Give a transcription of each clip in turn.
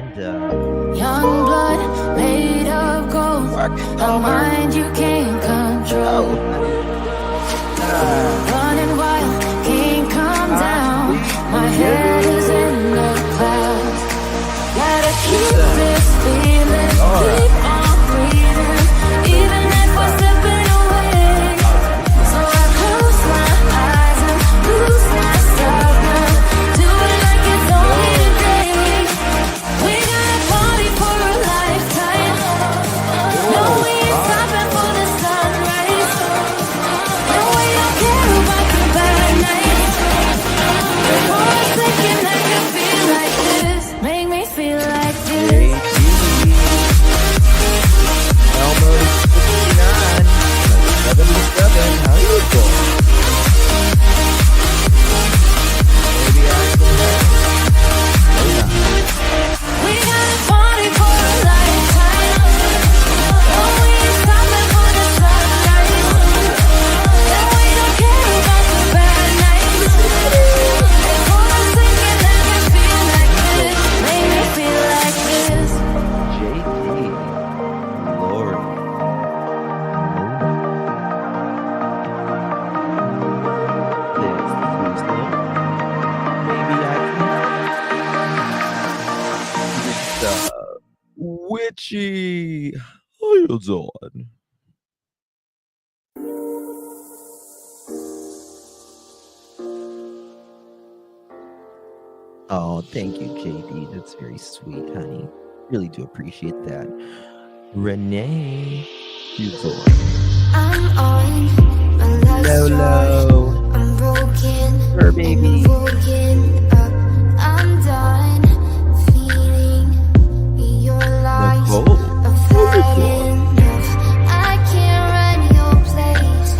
and young blood made of gold, a mind you can't control. Running wild, can't come down. My head is in the clouds. Gotta keep this feeling, keep on breathing, even if we're slipping away. So I close my eyes and lose myself now. Do it like it's only today. We got a party for a lifetime. No, we ain't stopping for the sunrise. No, we don't care about the bad nights. For a second I can feel like this. Make me feel like this. Elmo 69, 77, how you doing? Maybe I can help. Maybe not. We got a party for a lifetime. No, we ain't stopping for the sunrise. No, we don't care about the bad nights. For a second I can feel like this. Make me feel like this. JD, Lord. This Tuesday. Maybe I can. Mr. Witchy. How you doing? Oh, thank you, JD. That's very sweet, honey. Really do appreciate that. Renee, you doing? I'm on my last ride. Lolo, I'm broken. her baby. I'm woken up. I'm done feeling your lies. Nicole, I've how you had doing? enough. I can't run your place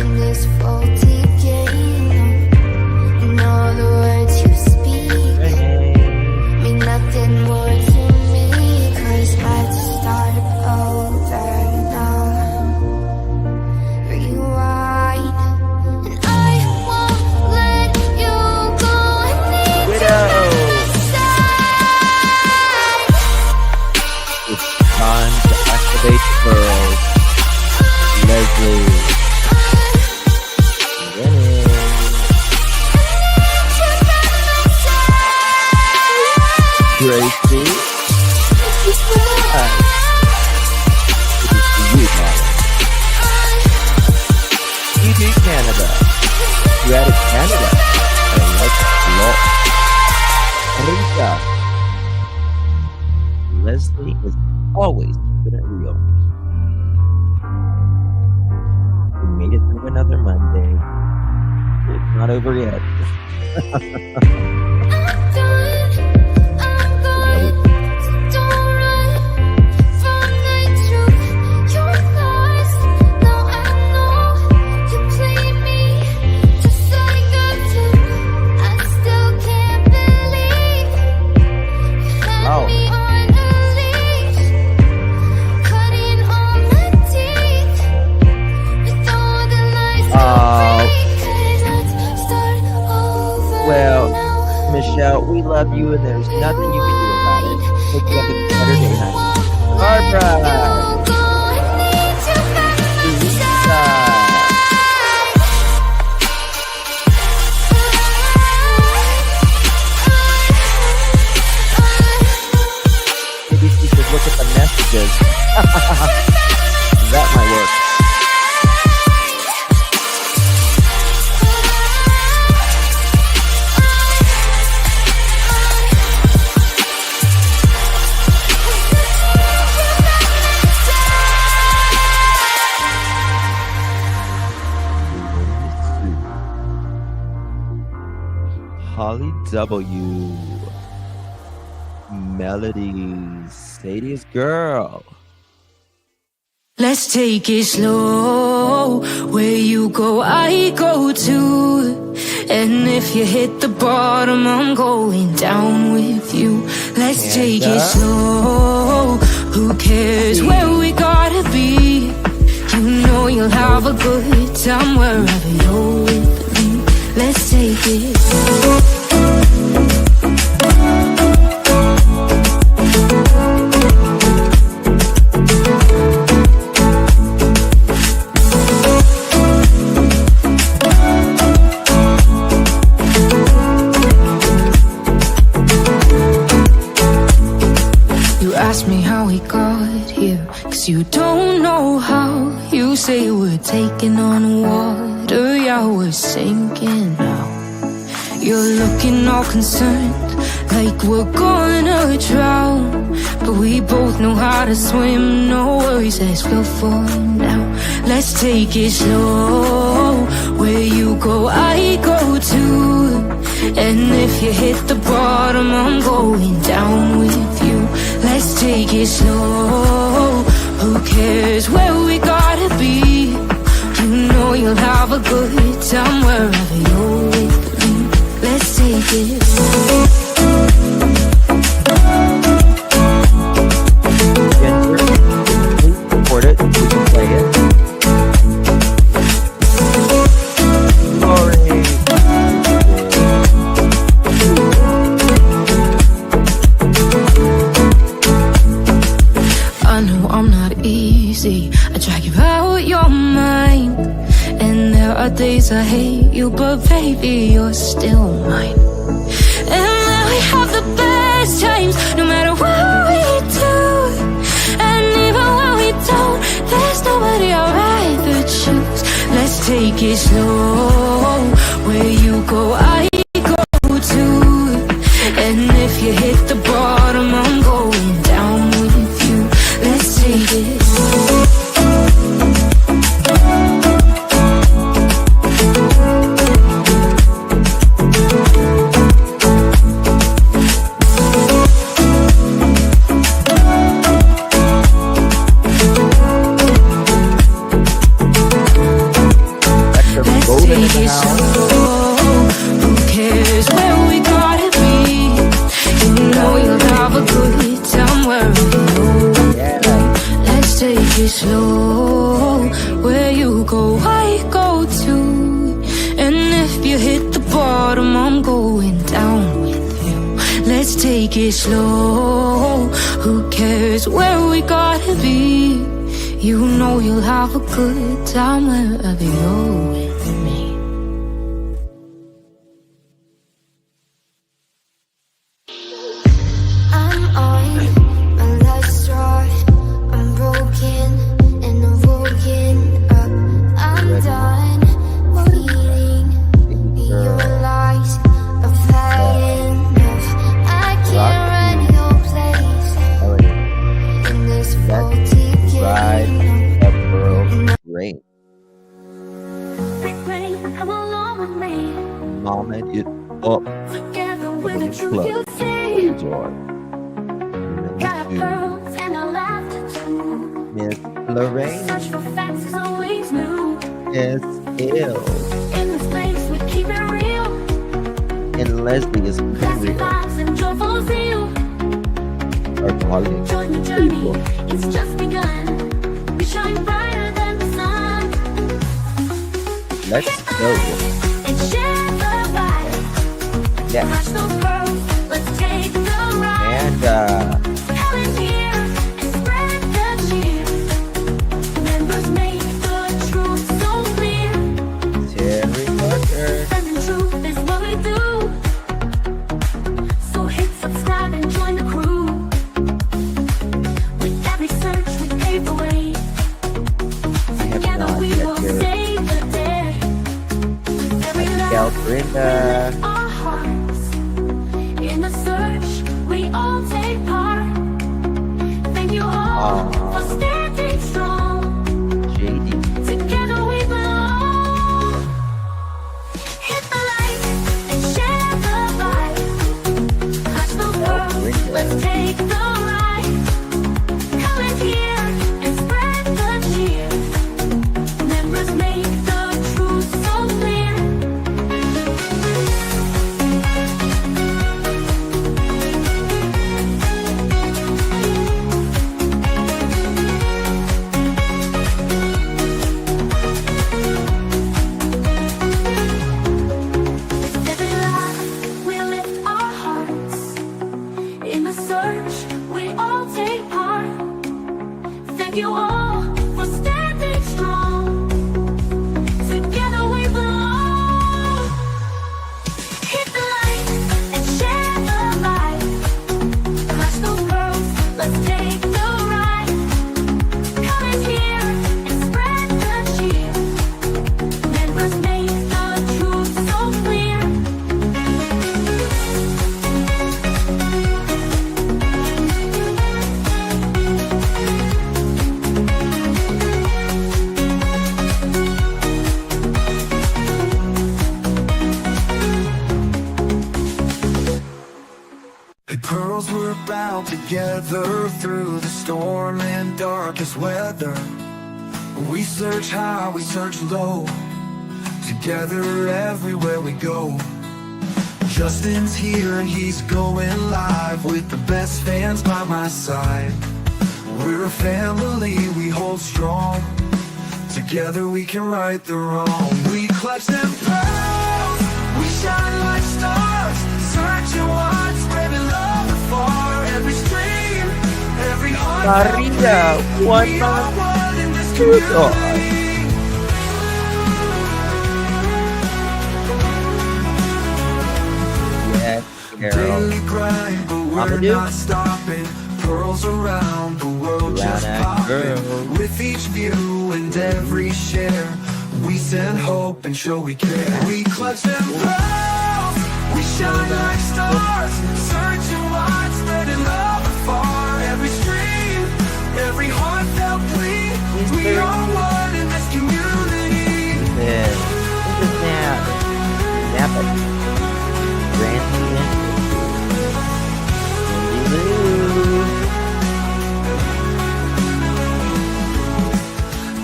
in this faulty game. And all the words you speak Renee. mean nothing more to me. 'Cause I'd start over now. Rewind. And I won't let you go. I need you Widow. inside. It's time to activate the girls. Leslie, Renee. Gracie. Hi. It is for you, madam. TV Canada. You added Canada. I like it a lot. Rita. Leslie is always keeping it real. We made it through another Monday. It's not over yet. Oh. Well, Michelle, we love you and there's nothing you can do about it. Hope you have a better day, honey. Barbara! Lisa! Maybe she should look at the messages. That might work. Holly W. Melodies. Sadie's girl. Let's take it slow. Where you go, I go too. And if you hit the bottom, I'm going down with you. Let's take it slow. Who cares where we gotta be? You know you'll have a good time wherever you're with me. Let's take it slow. here, 'cause you don't know how. You say we're taking on water, yeah, we're sinking now. You're looking all concerned, like we're gonna drown, but we both know how to swim. No worries as we'll fall now. Let's take it slow. Where you go, I go too. And if you hit the bottom, I'm going down with you. Let's take it slow. Who cares where we gotta be? You know you'll have a good time wherever you're with me. Let's take it slow. Record it, we can play it. I know I'm not easy, I drag you out your mind, and there are days I hate you, but baby, you're still mine. And then we have the best times, no matter what we do. And even when we don't, there's nobody I'd rather choose. Let's take it slow. Where you go, I go too. And if you hit the bottom, I'm going down with you. Let's take it slow. Who cares where we gotta be? You know you'll have a good time wherever you go. Let's take it slow. Where you go, I go too. And if you hit the bottom, I'm going down with you. Let's take it slow. Who cares where we gotta be? You know you'll have a good time wherever you're with me. I'm on my last straw. I'm broken and I'm woken up. I'm done reading your lies. I've had enough. I can't run your place in this faulty game. Great. Big rain, come along with me. Mama, it up. Together with the truth Club. you see. Joy. Got pearls and a laughter too. Miss Lorraine. Search for facts is always new. Yes, ill. In this place we keep it real. And Leslie is Classy real. vibes and joyful zeal. Or holiday. Join the journey, it's just begun. We shine brighter than the sun. Let's go. And share the vibe. Yes. Watch those pearls, let's take the ride. And Come in here and spread the cheer. Members make the truth so clear. Terry Parker. And the truth is what we do. So hit subscribe and join the crew. With every search we pave the way. I have Together not we yet will here. save the day. With every Miguel love Brenda. our hearts. In the search we all take part. Thank you all for standing strong. JD. Together we belong. Hit the light and share the vibe. Touch the world, let's take the ride. Come in here and spread the cheer. Members make the truth so clear. With every laugh, we lift our hearts. In the search, we all take part. Thank you all for standing strong. Together we belong. Hit the light and share the light. Clutch those pearls, let's take the ride. The pearls were bound together through the storm and darkest weather. We search high, we search low, together everywhere we go. Justin's here and he's going live with the best fans by my side. We're a family, we hold strong, together we can right the wrong. We clutch them pearls, we shine like stars, searching wide, spreading love afar. Every stream, every heart, Maria, we are one in this community. Yes, Carol. Daily grind, but we're not stopping. Pearls around the world, just popping. With each view and every share, we send hope and show we care. We clutch them pearls, we shine like stars, searching wide, spreading love afar. Every stream, every heartfelt plea, we are one in this community. Man, look at that. Nap it. Randy Lou.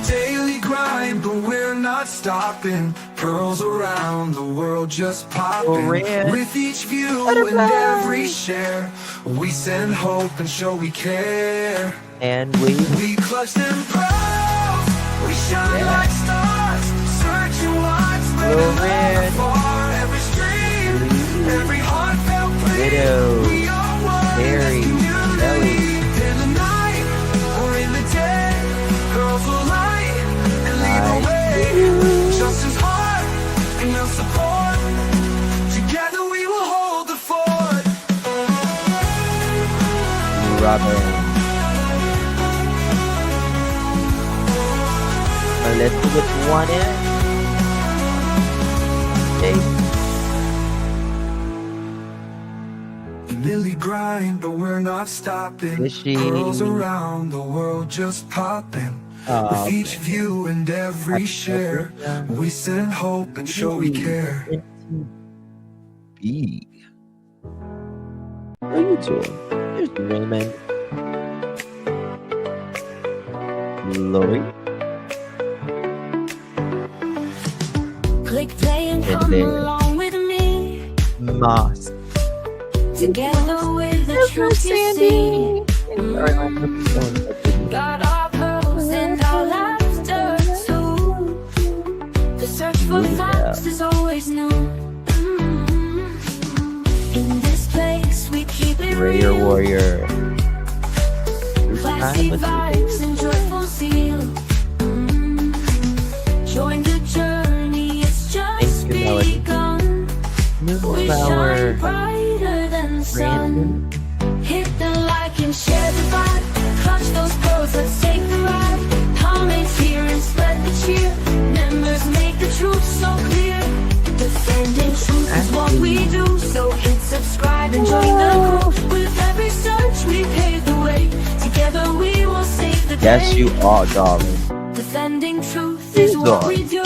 Daily grind, but we're not stopping. Pearls around the world, just popping. With each view and every share, we send hope and show we care. And we clutch them pearls, we shine like stars, searching wide, spreading love afar. Every stream, every heartfelt plea, we are one in this community. In the night or in the day, girls will light and lead the way. Justin's heart and your support, together we will hold the fort. Robert. Let's see which one is. Okay. Daily grind, but we're not stopping. Pearls around the world, just popping. With each view and every share, we send hope and show we care. B. How are you doing? Here's Raymond. Lloyd. Click play and come along with me. Moss. Together with the truth you see. Got our pearls and our laughter too. The search for facts is always new. In this place we keep it Raider real. Warrior. Classy vibes and joyful zeal. Join the journey, it's just begun. We shine brighter than the sun. Hit the like and share the vibe. Clutch those pearls, let's take the ride. Comments here and spread the cheer. Members make the truth so clear. Defending truth is what we do. So hit subscribe and join the group. With every search we pave the way. Together we will save the day. Yes, you are, darling. Defending truth is what we do.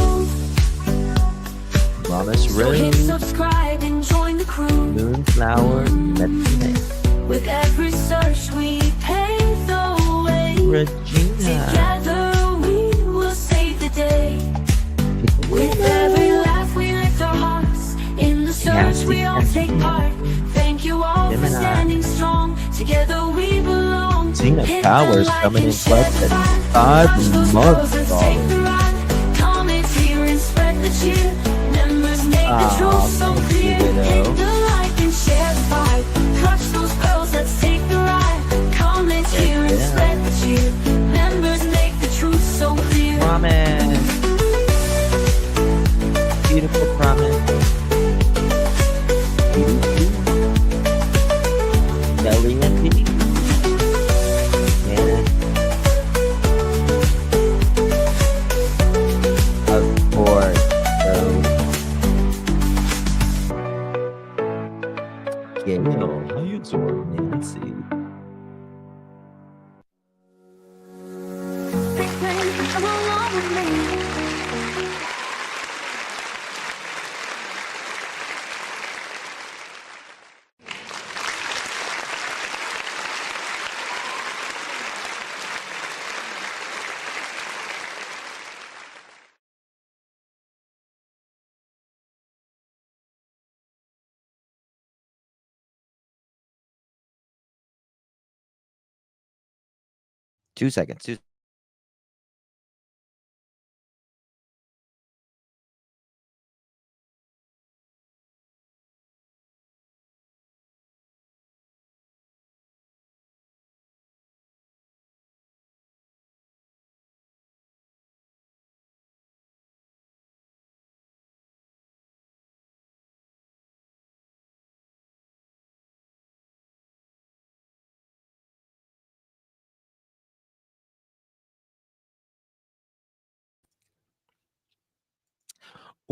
Promise So hit Rose. subscribe and join the crew. Moonflower. Let's make. With every search we pave the way. Regina. Together we will save the day. With every laugh we lift our hearts. In the search we all take part. Thank you all for standing strong. Together we belong. Tina Powers coming in clutch at 5 months. Comments here and spread the cheer. Members make the truth so clear. Hit the like and share the vibe. Clutch those pearls, let's take the ride. Comments here and spread the cheer. Members make the truth so clear. Promise. Beautiful promise. Kelly and Pete. And of course, Gail, how you doing, Nancy? Come along with me. 2 seconds.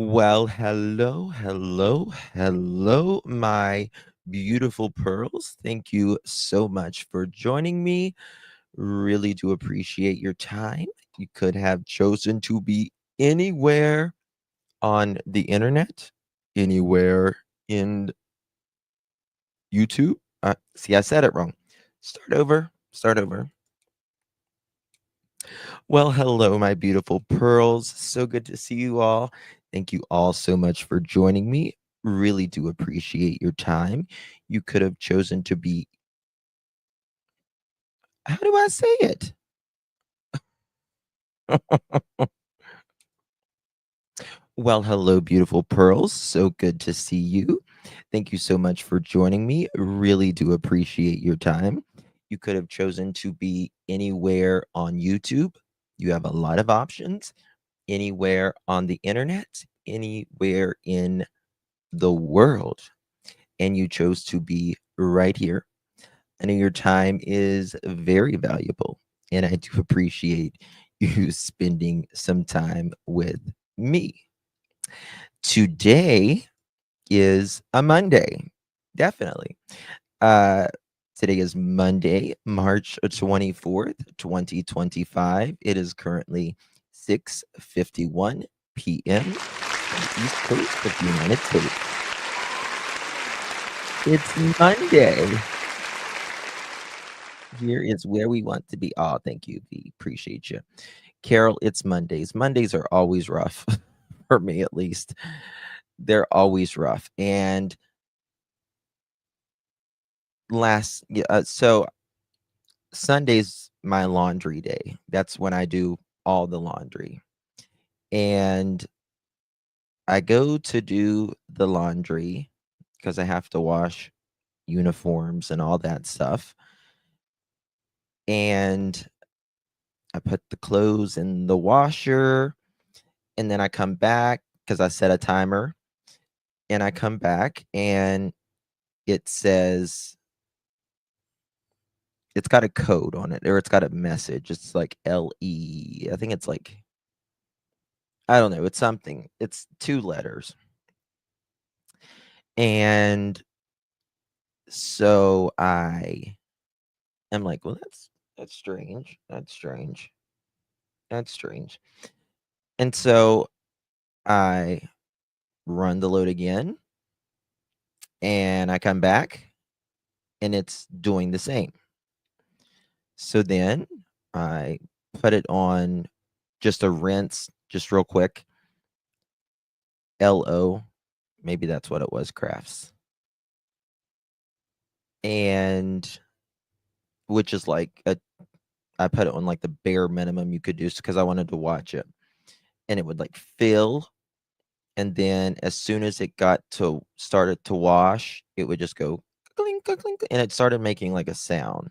Well, hello, my beautiful pearls. Thank you so much for joining me. Really do appreciate your time. You could have chosen to be anywhere on the internet, anywhere in YouTube. See, I said it wrong. Start over. Start over. Well, hello, my beautiful pearls. So good to see you all. Thank you all so much for joining me. Really do appreciate your time. You could have chosen to be, how do I say it? Well, hello, beautiful pearls. So good to see you. Thank you so much for joining me. Really do appreciate your time. You could have chosen to be anywhere on YouTube. You have a lot of options. Anywhere on the internet, anywhere in the world, and you chose to be right here. I know your time is very valuable, and I do appreciate you spending some time with me. Today is a Monday, definitely. Uh, Today is Monday, March 24th, 2025. It is currently 6:51 p.m. on the East Coast of the United States. It's Monday. Here is where we want to be. Oh, thank you, V. Appreciate you. Carol, it's Mondays. Mondays are always rough, for me at least. They're always rough. And so Sunday's my laundry day. That's when I do all the laundry. And I go to do the laundry because I have to wash uniforms and all that stuff. And I put the clothes in the washer, and then I come back because I set a timer, and I come back and it says it's got a code on it, or it's got a message. It's like LE. I think it's like, I don't know. It's something. It's 2 letters. And so I am like, well, that's strange. That's strange. That's strange. And so I run the load again, and I come back and it's doing the same. So then I put it on just a rinse, just real quick. LO, maybe that's what it was, crafts. And which is like I put it on like the bare minimum you could do because I wanted to watch it. And it would like fill. And then as soon as it started to wash, it would just go clink, clink, clink, and it started making like a sound.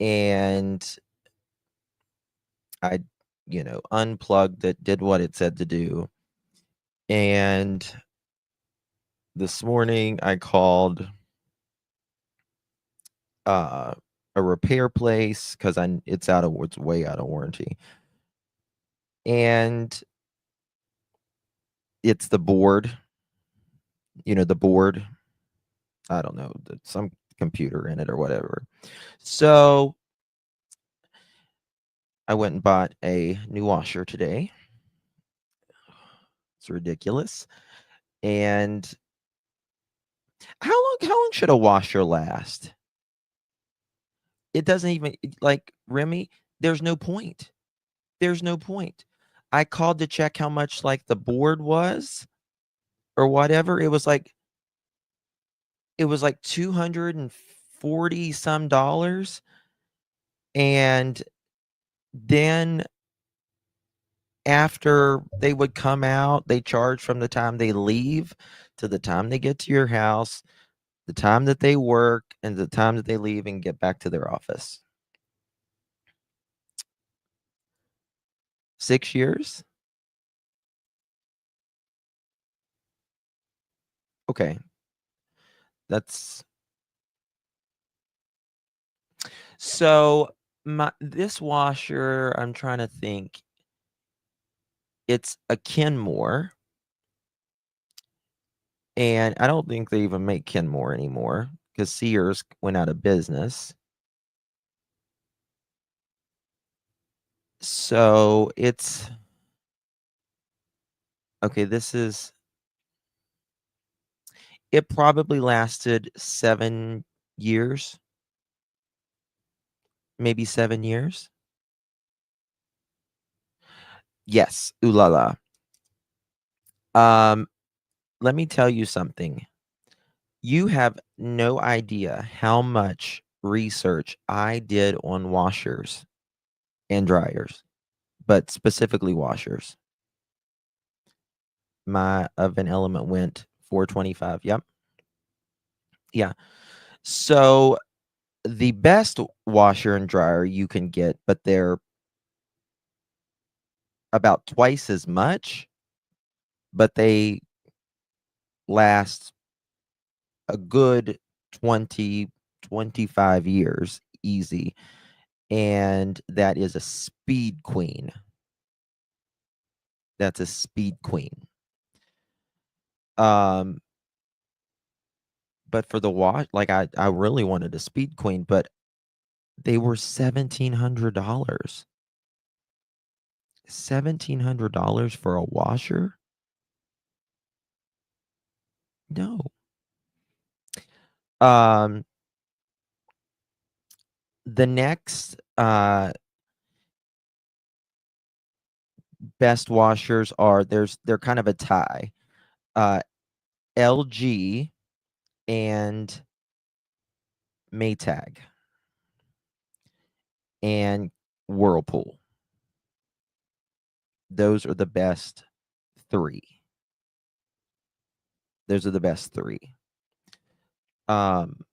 And I, unplugged it, did what it said to do. And this morning I called a repair place because it's way out of warranty. And it's the board, the board. I don't know, some computer in it or whatever. So I went and bought a new washer today. It's ridiculous. And how long should a washer last? It doesn't even, like, Remy, there's no point. There's no point. I called to check how much like the board was or whatever. It was like 240 some dollars. And then after they would come out, they charge from the time they leave to the time they get to your house, the time that they work, and the time that they leave and get back to their office. 6 years? Okay. That's so this washer, I'm trying to think. It's a Kenmore, and I don't think they even make Kenmore anymore because Sears went out of business. So it's okay. It probably lasted 7 years, maybe 7 years. Yes, ooh la la. Um, let me tell you something. You have no idea how much research I did on washers and dryers, but specifically washers. My oven element went 425. Yep. Yeah. So the best washer and dryer you can get, but they're about twice as much, but they last a good 20, 25 years easy. And that is a Speed Queen. That's a Speed Queen. Um, but for the wash, like I really wanted a Speed Queen, but they were $1,700. $1,700 for a washer? No. Um, the next best washers are they're kind of a tie. Uh, LG and Maytag and Whirlpool. Those are the best 3. Those are the best 3. Um,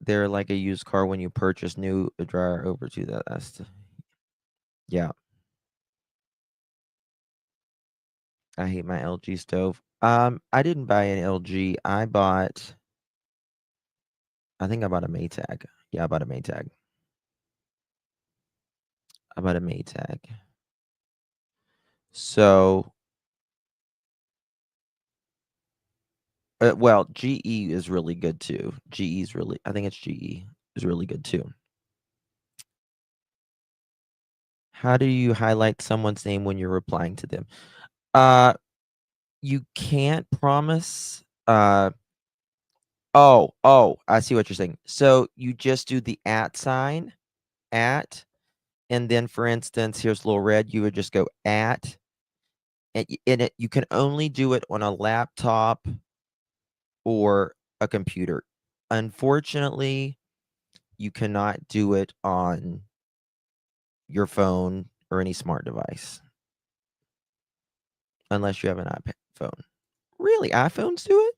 they're like a used car when you purchase new a dryer over to that. Yeah. I hate my LG stove. I didn't buy an LG. I think I bought a Maytag. Yeah, I bought a Maytag. I bought a Maytag. So, well, GE is really good too. I think it's GE is really good too. How do you highlight someone's name when you're replying to them? You can't promise. Oh, I see what you're saying. So you just do the at sign, at, and then for instance, here's little red. You would just go at, and you can only do it on a laptop or a computer. Unfortunately, you cannot do it on your phone or any smart device unless you have an iPad phone. Really, iPhones do it?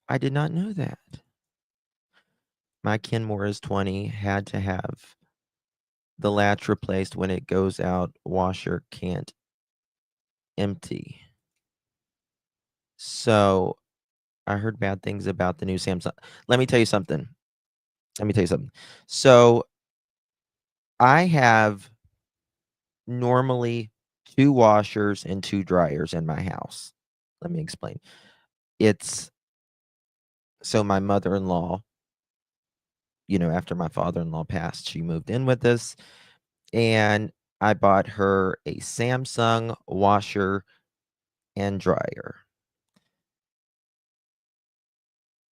I did not know that. My Kenmore is 20, had to have the latch replaced when it goes out, washer can't empty. So I heard bad things about the new Samsung. Let me tell you something. So I have normally 2 washers and 2 dryers in my house. Let me explain. It's so my mother-in-law, after my father-in-law passed, she moved in with us, and I bought her a Samsung washer and dryer.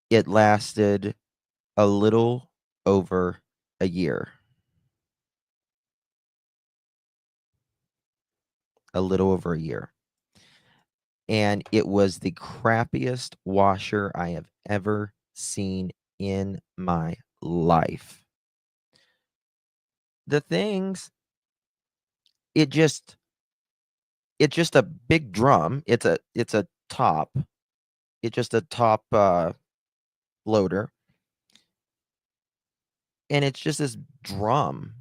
It lasted a little over a year. A little over a year. And it was the crappiest washer I have ever seen in my life. The things, it just it's just a big drum. It's a top. It's just a top loader, and it's just this drum.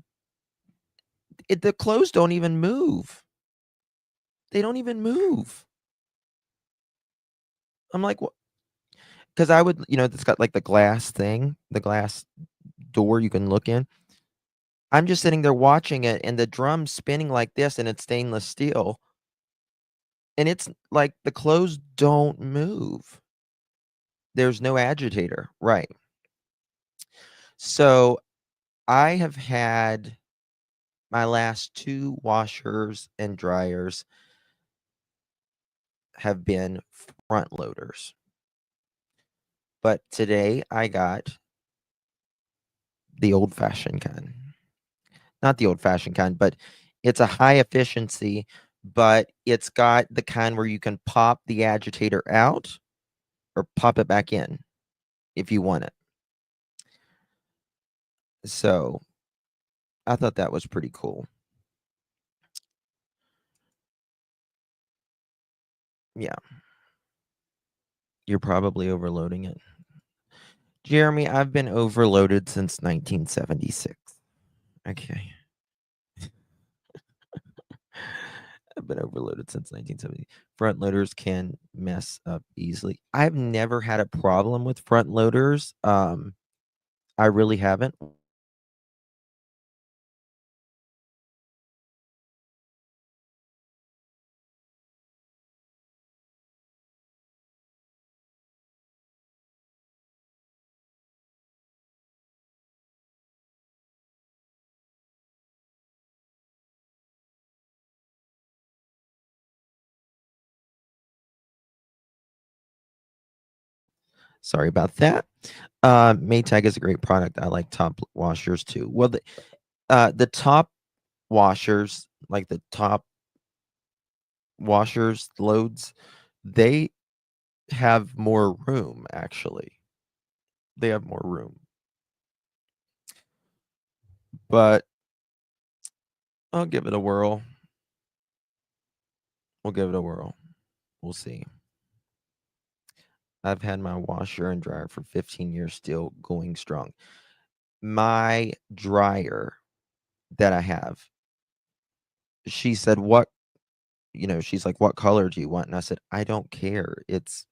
The clothes don't even move. They don't even move. I'm like, what? Because I would, it's got like the glass thing, the glass door you can look in. I'm just sitting there watching it, and the drum's spinning like this, and it's stainless steel, and it's like the clothes don't move. There's no agitator, right? So I have had my last 2 washers and dryers have been front loaders. But today I got the old-fashioned kind. Not the old-fashioned kind, but it's a high efficiency, but it's got the kind where you can pop the agitator out or pop it back in if you want it. So I thought that was pretty cool. Yeah. You're probably overloading it. Jeremy, I've been overloaded since 1976. Okay. I've been overloaded since 1970. Front loaders can mess up easily. I've never had a problem with front loaders. I really haven't. Sorry about that. Maytag is a great product. I like top washers too. Well, the top washers, like the top washers loads, they have more room actually. They have more room. But I'll give it a whirl. We'll give it a whirl. We'll see. I've had my washer and dryer for 15 years, still going strong. My dryer that I have, she said, she's like, what color do you want? And I said, I don't care. It's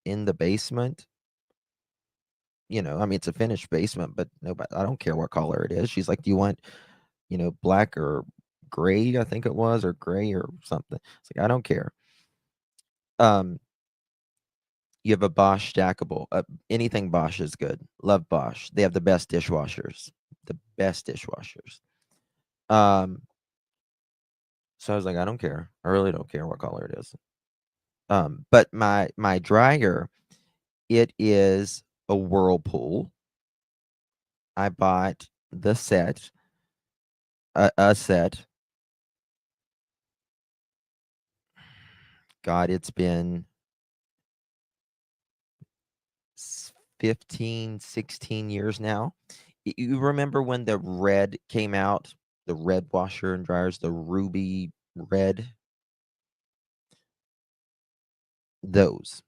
in the basement. I mean, it's a finished basement, but nobody, I don't care what color it is. She's like, do you want, black or gray? I think it was, or gray or something. It's like, I don't care. You have a Bosch stackable. Anything Bosch is good. Love Bosch. They have the best dishwashers. The best dishwashers. So I was like, I don't care. I really don't care what color it is. But my dryer, it is a Whirlpool. I bought the set, a set. God, it's been 15, 16 years now. You remember when the red came out, the red washer and dryers, the ruby red? Those.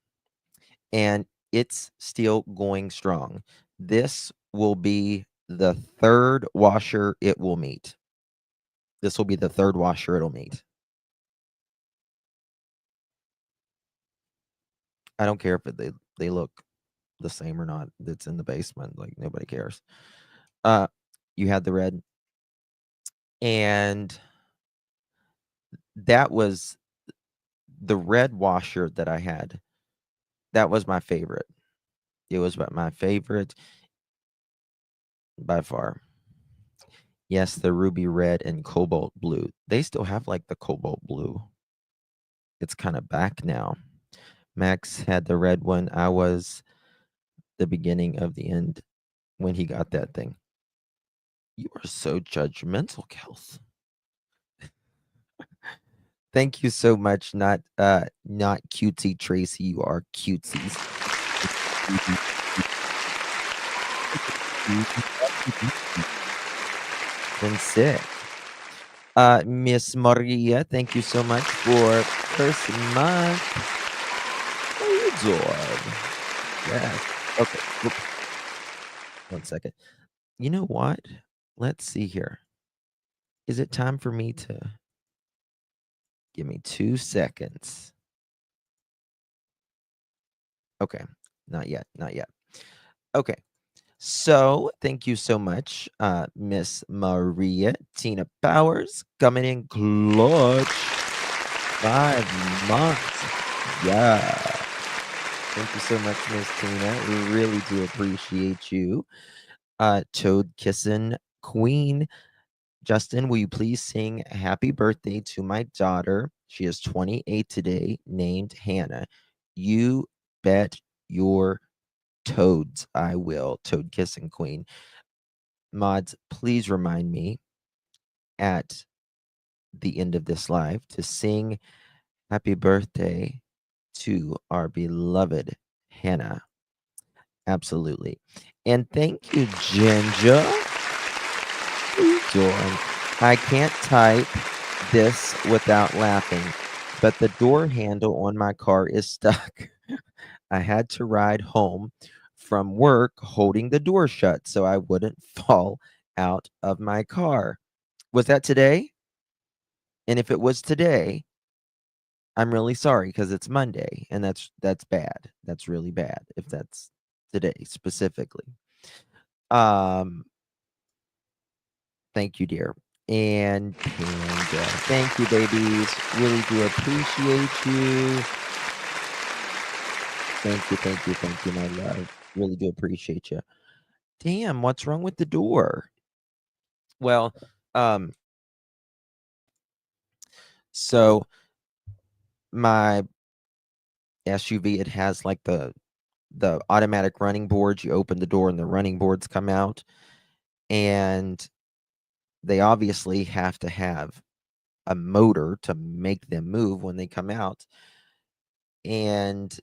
And it's still going strong. This will be the 3rd washer it will meet. This will be the 3rd washer it'll meet. I don't care if they look the same or not. It's in the basement. Like, nobody cares. You had the red, and that was the red washer that I had. That was my favorite. It was my favorite by far. Yes, the ruby red and cobalt blue. They still have like the cobalt blue. It's kind of back now. Max had the red one. I was the beginning of the end when he got that thing. You are so judgmental, Kels. Thank you so much. Not cutesy Tracy. You are cutesies. Been sick. Miss Maria, thank you so much for first month. How you doing? Yes. Okay. Whoop. 1 second. You know what? Let's see here. Is it time for me to give me 2 seconds? Okay. Not yet. Not yet. Okay. So thank you so much, Miss Maria Tina Powers, coming in clutch. 5 months. Yeah. Thank you so much, Miss Tina. We really do appreciate you. Toad Kissin' Queen. Justin, will you please sing happy birthday to my daughter? She is 28 today, named Hannah. You bet your toads I will. Toad Kissing Queen. Mods, please remind me at the end of this live to sing happy birthday to our beloved Hannah. Absolutely. And thank you, Ginger. How you doing? I can't type this without laughing, but the door handle on my car is stuck. I had to ride home from work holding the door shut so I wouldn't fall out of my car. Was that today? And if it was today, I'm really sorry because it's Monday and that's bad. That's really bad if that's today specifically. Um Thank you, dear. And Panda. Thank you, babies. Really do appreciate you. Thank you, my love. Really do appreciate you. Damn, what's wrong with the door? Well, um, so my SUV, it has like the automatic running boards. You open the door and the running boards come out. And they obviously have to have a motor to make them move when they come out. And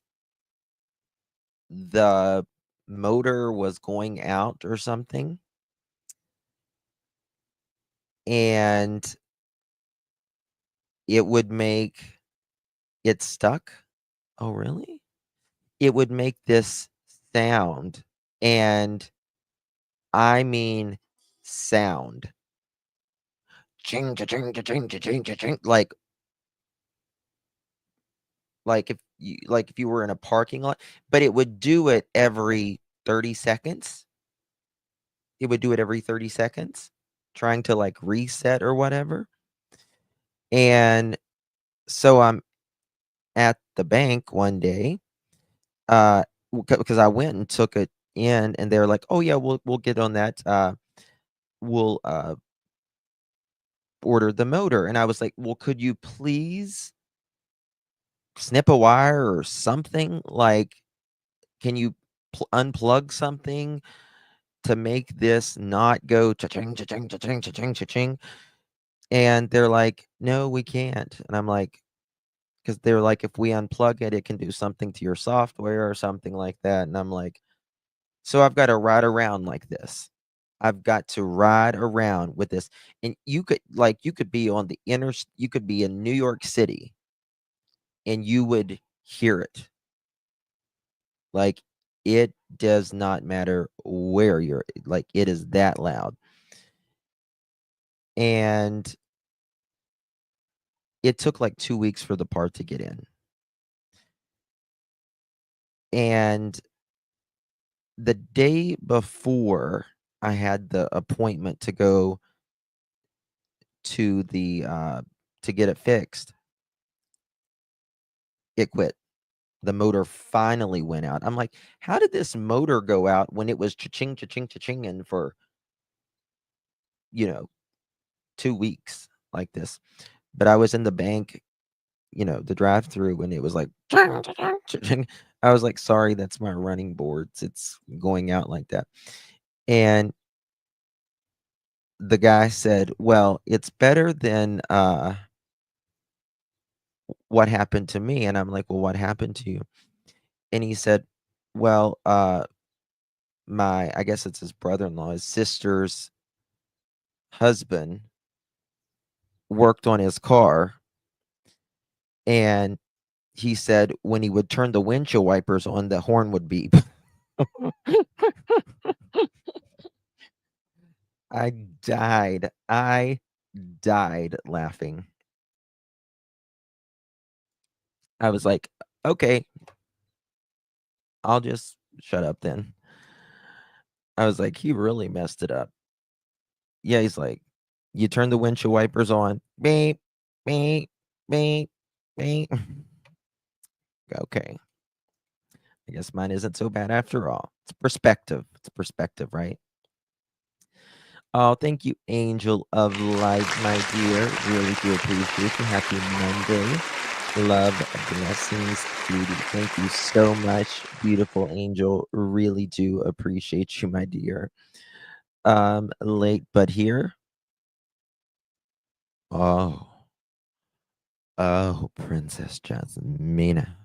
the motor was going out or something, and it would make it stuck. Oh, really? It would make this sound, and I mean sound. Ching, cha-ching, cha-ching, cha-ching, cha-ching, like if you were in a parking lot, but it would do it every 30 seconds. It would do it every 30 seconds, trying to like reset or whatever. And so I'm at the bank one day, uh, because I went and took it in, and they're like, "Oh yeah, we'll get on that. We'll order the motor." And I was like, "Well, could you please snip a wire or something? Like, can you unplug something to make this not go cha-ching, cha-ching, cha-ching, cha-ching, cha-ching?" And they're like, "No, we can't." And I'm like, because they're like, "If we unplug it, it can do something to your software or something like that." And I'm like, so I've got to ride around like this. I've got to ride around with this. And you could be on the you could be in New York City and you would hear it. Like, it does not matter where you're, like, it is that loud. And it took like 2 weeks for the part to get in. And the day before I had the appointment to go to the to get it fixed, it quit. The motor finally went out. I'm like, how did this motor go out when it was cha-ching, cha-ching, cha-ching and for, you know, 2 weeks like this? But I was in the bank, the drive through when it was like cha-ching. I was like, sorry, that's my running boards. It's going out like that. And the guy said, well, it's better than what happened to me. And I'm like, well, what happened to you? And he said, well, I guess it's his brother-in-law, his sister's husband worked on his car, and he said when he would turn the windshield wipers on, the horn would beep. I died. I died laughing. I was like, okay, I'll just shut up then. I was like, he really messed it up. Yeah, he's like, you turn the windshield wipers on, beep, beep, beep, beep. Okay. I guess mine isn't so bad after all. It's perspective. It's perspective, right? Oh, thank you, Angel of Light, my dear. Really do appreciate you. Happy Monday. Love, blessings, beauty. Thank you so much, beautiful angel. Really do appreciate you, my dear. Late but here. Oh, oh, Princess Jasmina.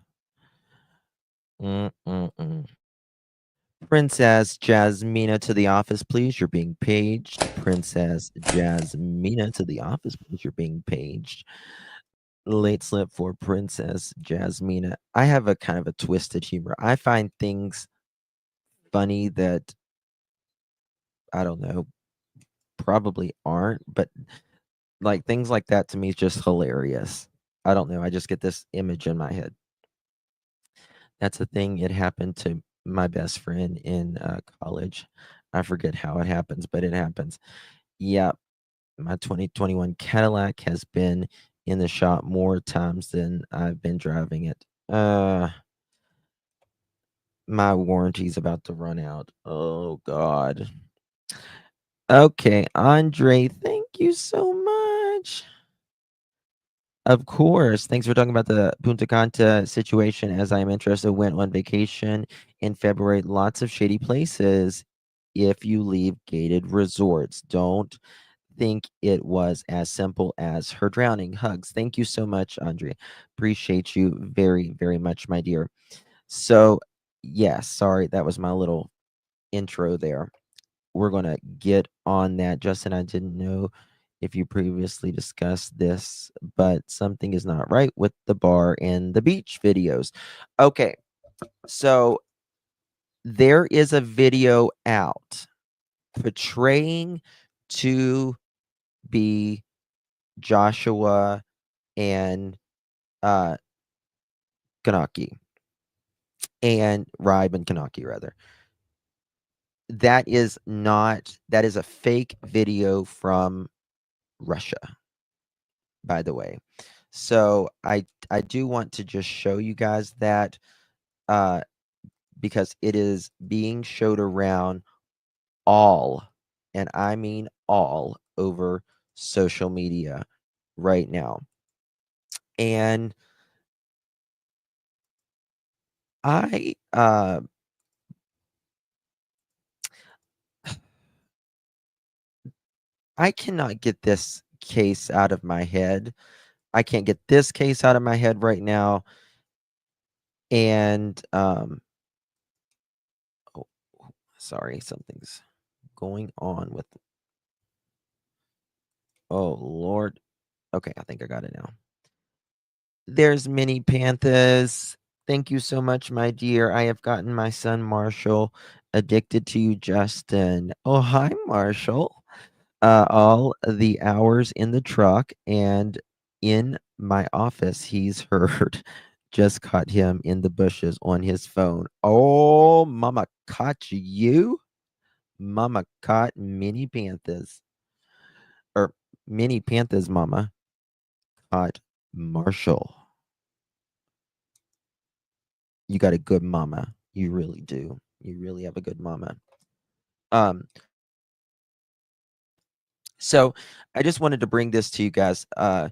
Mm-mm-mm. Princess Jasmina to the office, please. You're being paged. Princess Jasmina to the office, please. You're being paged. Late slip for Princess Jasmina. I have a kind of a twisted humor. I find things funny that I don't know, probably aren't, but like things like that to me is just hilarious. I don't know. I just get this image in my head. That's a thing. It happened to my best friend in college. I forget how it happens, but it happens. Yeah, my 2021 Cadillac has been in the shop more times than I've been driving it. My warranty's about to run out. Oh God. Okay, Andre, thank you so much. Of course. Thanks for talking about the Punta Cana situation. As I am interested, went on vacation in February. Lots of shady places if you leave gated resorts. Don't think it was as simple as her drowning. Hugs. Thank you so much, Andre. Appreciate you very, very much, my dear. So, yes, sorry, that was my little intro there. We're going to get on that. Justin, I didn't know if you previously discussed this, but something is not right with the bar and the beach videos. Okay, so there is a video out portraying to be Joshua and Kanaki and Ribe and Kanaki rather. That is not that is a fake video from Russia, by the way. So I do want to just show you guys that uh because it is being showed around all, and I mean all over social media right now. And I I cannot get this case out of my head. I can't get this case out of my head right now. And oh, sorry, something's going on with oh Lord. Okay, I think I got it now. There's mini Panthers. Thank you so much, my dear. I have gotten my son Marshall addicted to you, Justin. Oh, hi, Marshall. All the hours in the truck and in my office, he's heard. Just caught him in the bushes on his phone. Oh, mama caught you. Mama caught mini Panthers. Or mini Panthers, mama caught Marshall. You got a good mama. You really do. You really have a good mama. Um, so I just wanted to bring this to you guys. By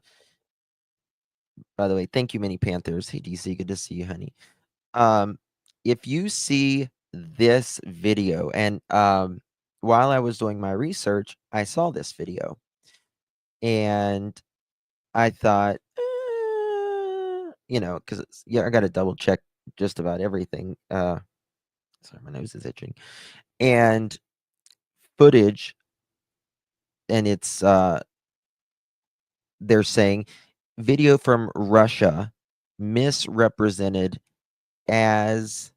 the way, thank you, Mini Panthers. Hey DC, good to see you, honey. Um, if you see this video, and while I was doing my research, I saw this video and I thought, because yeah, I got to double check just about everything. Sorry, my nose is itching. and footage, and it's they're saying video from Russia misrepresented as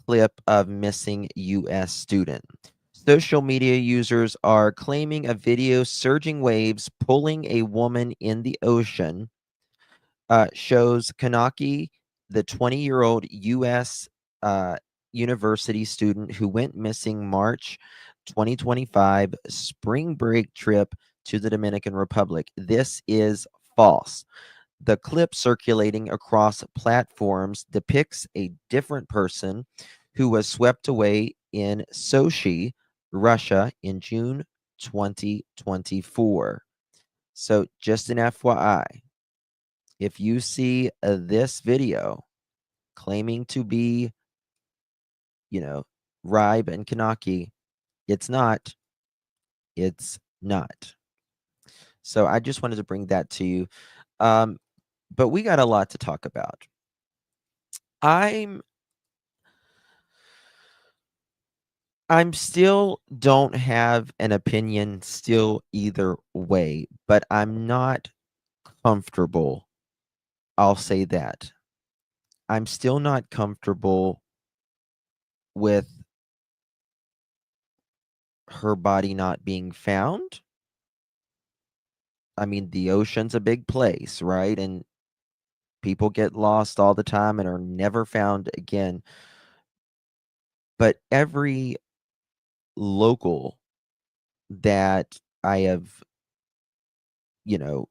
clip of missing US student. Social media users are claiming a video surging waves pulling a woman in the ocean shows Konanki, the 20-year-old US uh, university student who went missing March 2025 spring break trip to the Dominican Republic. This is false. The clip circulating across platforms depicts a different person who was swept away in Sochi, Russia in June 2024. So, just an FYI, if you see this video claiming to be, Ribe and Kanaki, it's not. It's not. So I just wanted to bring that to you. Um, but we got a lot to talk about. I'm I'm still don't have an opinion still either way, but I'm not comfortable. I'll say that. I'm still not comfortable with her body not being found. I mean, the ocean's a big place, right? And people get lost all the time and are never found again. But every local that I have, you know,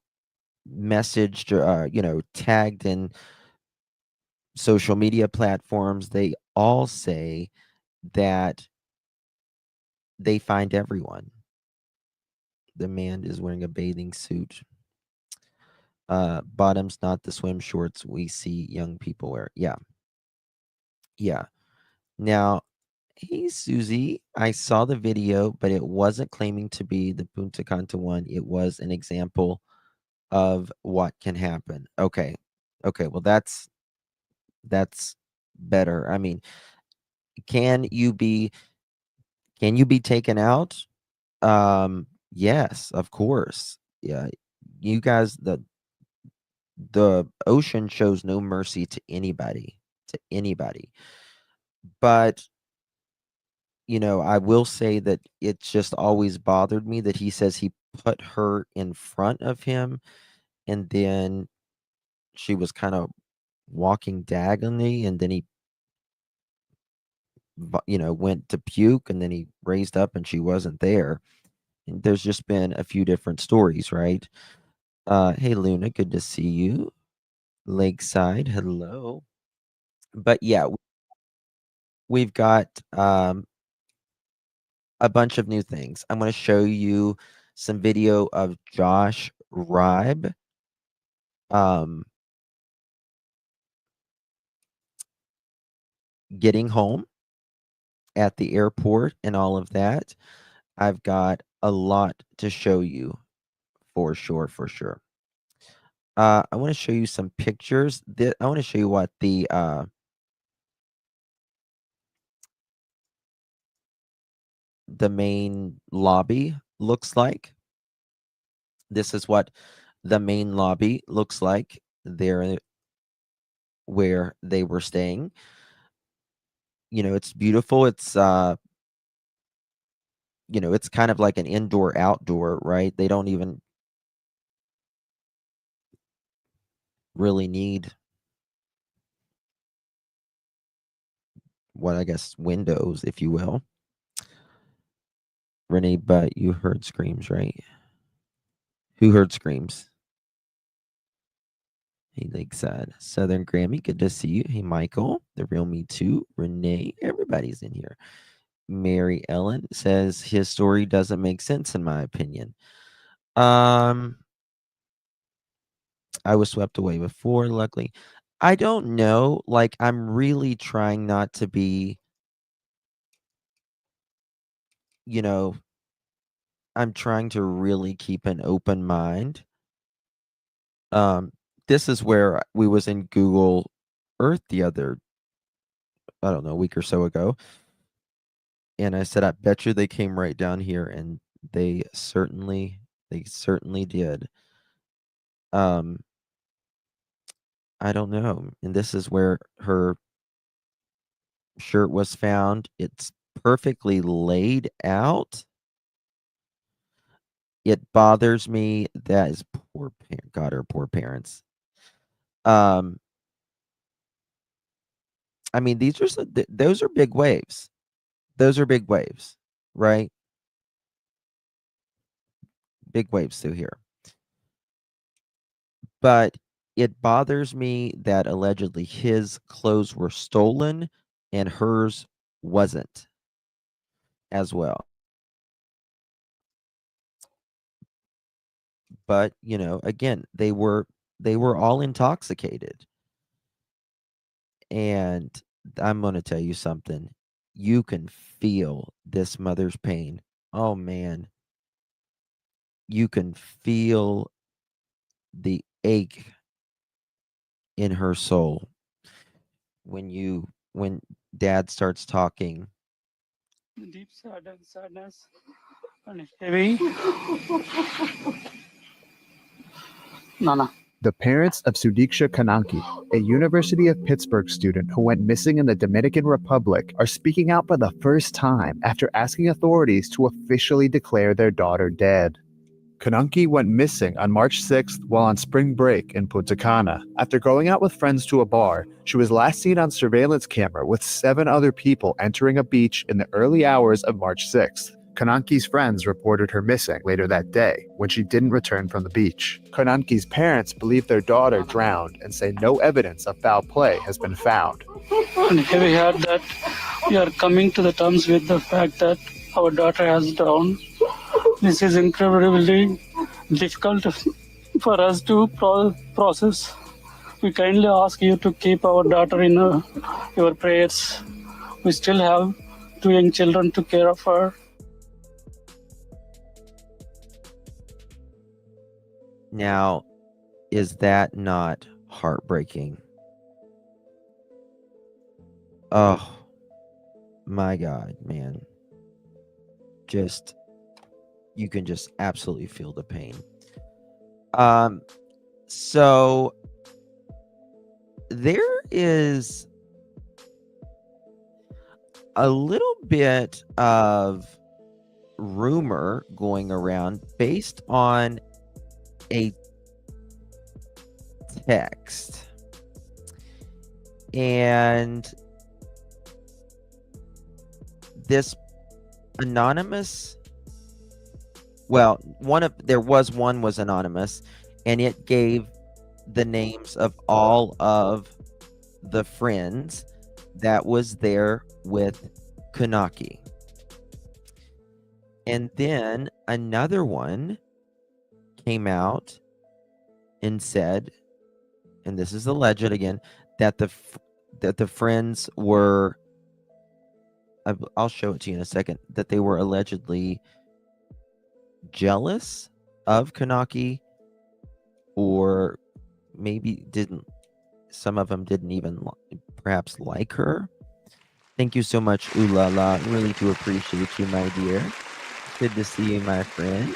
messaged or, tagged in social media platforms, they all say that they find everyone. The man is wearing a bathing suit. Bottoms, not the swim shorts we see young people wear. Yeah. Yeah. Now, hey, Susie, I saw the video, but it wasn't claiming to be the Punta Cana one. It was an example of what can happen. Okay. Okay. Well, that's better. I mean, can you be can you be taken out? Yes, of course. Yeah. You guys, the ocean shows no mercy to anybody, to anybody. But I will say that it's just always bothered me that he says he put her in front of him and then she was kind of walking diagonally and then he went to puke and then he raised up and she wasn't there. And there's just been a few different stories, right? Hey Luna, good to see you. Lakeside, hello. But yeah, we've got a bunch of new things. I'm going to show you some video of Josh Ribe um, getting home at the airport and all of that. I've got a lot to show you for sure, for sure. I want to show you some pictures. I want to show you what the main lobby looks like. This is what the main lobby looks like there where they were staying. It's beautiful. It's kind of like an indoor outdoor, right? They don't even really need what I guess windows, if you will. Renee, but you heard screams, right? Who heard screams? Hey, Lakeside. Southern Grammy, good to see you. Hey, Michael, the real me too. Renee, everybody's in here. Mary Ellen says his story doesn't make sense in my opinion. I was swept away before, luckily. I don't know. Like, I'm really trying not to be, I'm trying to really keep an open mind. This is where we was in Google Earth the other, I don't know, a week or so ago. And I said, I bet you they came right down here, and they certainly did. Um, I don't know. And this is where her shirt was found. It's perfectly laid out. It bothers me that is God, her poor parents. Um, I mean, those are big waves. Those are big waves, right? Big waves through here. But it bothers me that allegedly his clothes were stolen and hers wasn't as well. But, again, they were all intoxicated. And I'm going to tell you something. You can feel this mother's pain. Oh man, you can feel the ache in her soul when dad starts talking. Deep sadness and heavy. Nana. The parents of Sudiksha Konanki, a University of Pittsburgh student who went missing in the Dominican Republic, are speaking out for the first time after asking authorities to officially declare their daughter dead. Konanki went missing on March 6th while on spring break in Punta Cana. After going out with friends to a bar, she was last seen on surveillance camera with 7 other people entering a beach in the early hours of March 6th. Konanki's friends reported her missing later that day when she didn't return from the beach. Konanki's parents believe their daughter drowned and say no evidence of foul play has been found. And heavy heard that we are coming to the terms with the fact that our daughter has drowned. This is incredibly difficult for us to process. We kindly ask you to keep our daughter in your prayers. We still have 2 young children to care for. Now, is that not heartbreaking? Oh my God, man. You can just absolutely feel the pain. So there is a little bit of rumor going around based on a text. And this anonymous, well, one was anonymous, and it gave the names of all of the friends that was there with Konanki. And then another one came out and said, and this is alleged again, that the friends were, I'll show it to you in a second, that they were allegedly jealous of Konanki, or maybe some of them didn't even perhaps like her. Thank you so much, Ooh La La. Really do appreciate you, my dear. Good to see you, my friend.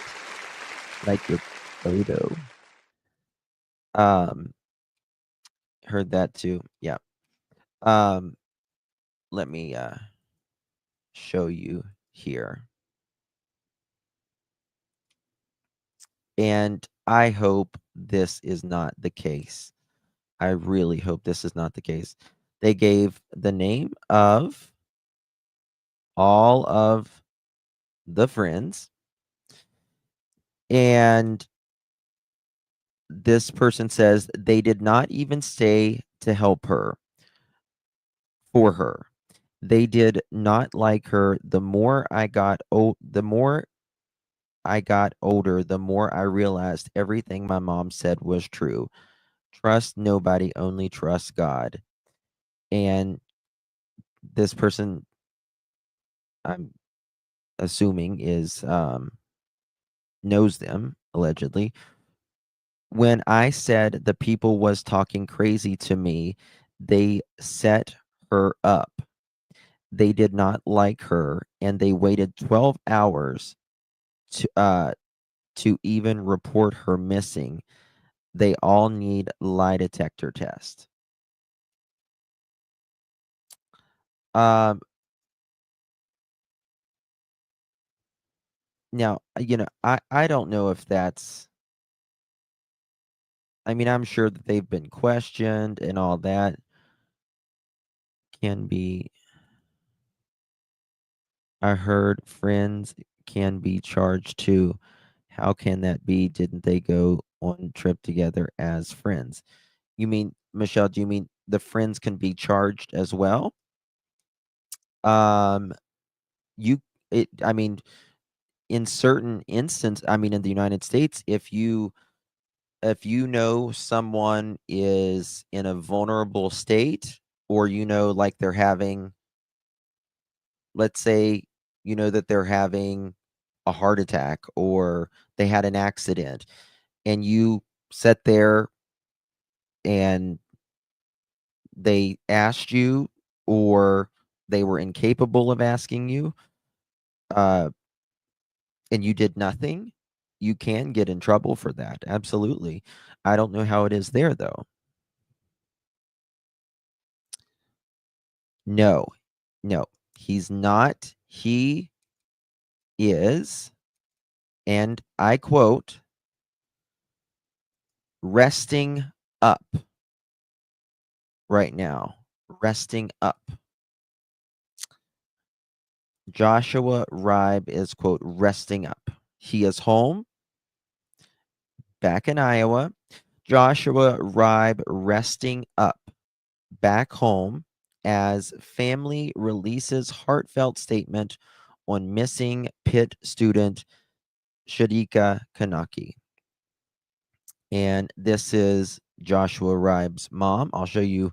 Like your photo. Heard that too. Yeah. Let me show you here. And I hope this is not the case. I really hope this is not the case. They gave the name of all of the friends, and this person says they did not even stay to help her for her. They did not like her. The more I got older, the more I realized everything my mom said was true. Trust nobody, only trust God. And this person, I'm assuming, is knows them, allegedly. When I said the people was talking crazy to me, they set her up. they did not like her, and they waited 12 hours to even report her missing. They all need lie detector test. Um, Now, I don't know if that's. I mean, I'm sure that they've been questioned and all that can be. I heard friends can be charged too. How can that be? Didn't they go on trip together as friends? You mean, Michelle, do you mean the friends can be charged as well? Um, you I mean, in certain instance, I mean in the United States, if you know someone is in a vulnerable state, or like they're having, let's say, that they're having a heart attack or they had an accident, and you sat there and they asked you, or they were incapable of asking you, uh, and you did nothing, you can get in trouble for that. Absolutely. I don't know how it is there, though. No, no, he's not. He is, and I quote, resting up right now. Resting up. Joshua Ribe is, quote, resting up. He is home back in Iowa. Joshua Ribe resting up back home as family releases heartfelt statement on missing Pitt student Sudiksha Konanki. And this is Joshua Ribe's mom. I'll show you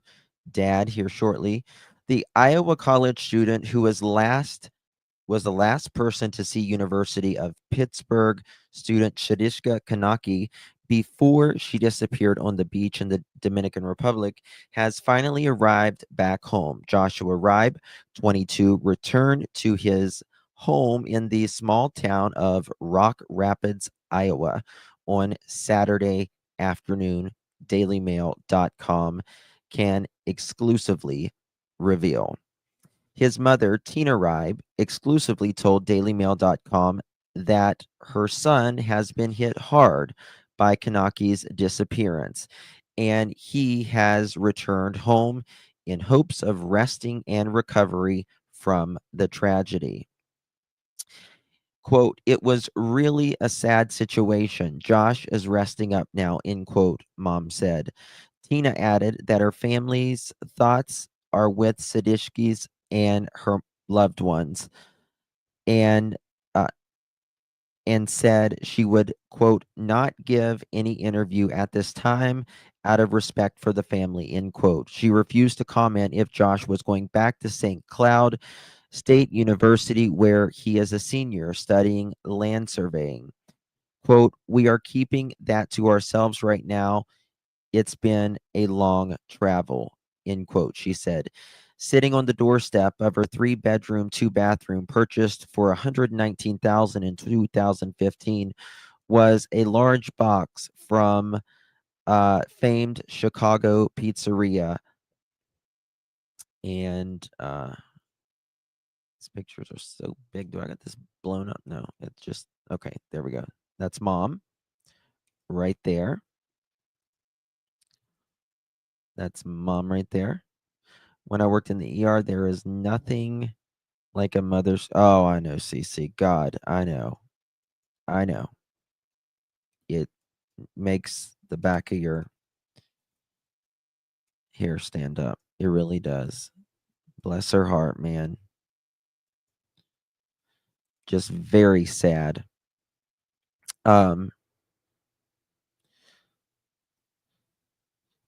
dad here shortly. The Iowa college student who was the last person to see University of Pittsburgh student Sudiksha Konanki before she disappeared on the beach in the Dominican Republic has finally arrived back home. Joshua Ribe, 22, returned to his home in the small town of Rock Rapids, Iowa on Saturday afternoon. DailyMail.com can exclusively reveal. His mother, Tina Ribe, exclusively told DailyMail.com that her son has been hit hard by Konanki's disappearance, and he has returned home in hopes of resting and recovery from the tragedy. Quote, it was really a sad situation. Josh is resting up now, end quote, mom said. Tina added that her family's thoughts are with Sudiksha's and her loved ones, and uh, and said she would, quote, not give any interview at this time out of respect for the family, end quote. She refused to comment if Josh was going back to St. Cloud State University, where he is a senior studying land surveying. Quote, we are keeping that to ourselves right now. It's been a long travel, end quote, she said. Sitting on the doorstep of her 3-bedroom, 2-bathroom purchased for $119,000 in 2015 was a large box from famed Chicago pizzeria. And these pictures are so big. Do I got this blown up? No, it's just okay. There we go. That's mom right there. That's mom right there. When I worked in the ER, there is nothing like a mother's. Oh, I know, CC. God, I know. I know. It makes the back of your hair stand up. It really does. Bless her heart, man. Just very sad.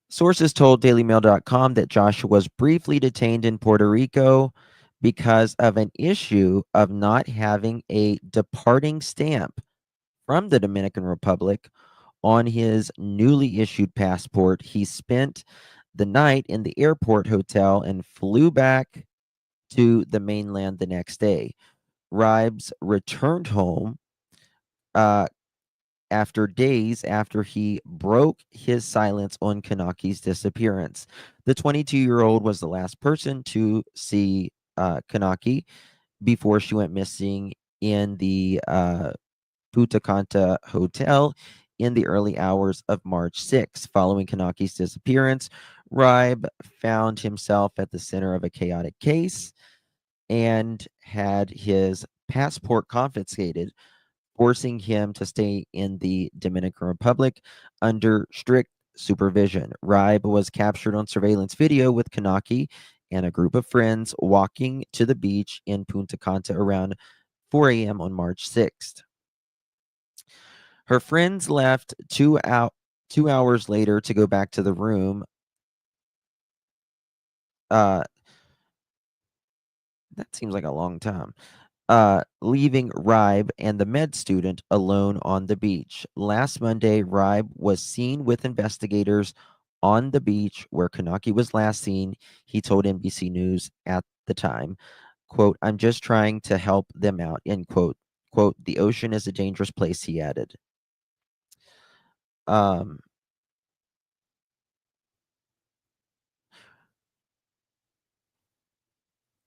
Sources told DailyMail.com that Joshua was briefly detained in Puerto Rico because of an issue of not having a departing stamp from the Dominican Republic on his newly issued passport. He spent the night in the airport hotel and flew back to the mainland the next day. Ribes returned home after days after he broke his silence on Konaki's disappearance. The 22-year-old was the last person to see Konaki before she went missing in the Putakanta Hotel in the early hours of March 6. Following Konaki's disappearance, Ribe found himself at the center of a chaotic case and had his passport confiscated, forcing him to stay in the Dominican Republic under strict supervision. Ribe was captured on surveillance video with Konaki and a group of friends walking to the beach in Punta Cana around 4 a.m. on March 6th. Her friends left 2 hours later to go back to the room. That seems like a long time. Leaving Ribe and the med student alone on the beach. Last Monday, Ribe was seen with investigators on the beach where Konaki was last seen. He told NBC News at the time, quote, "I'm just trying to help them out," end quote. Quote, "The ocean is a dangerous place," he added. And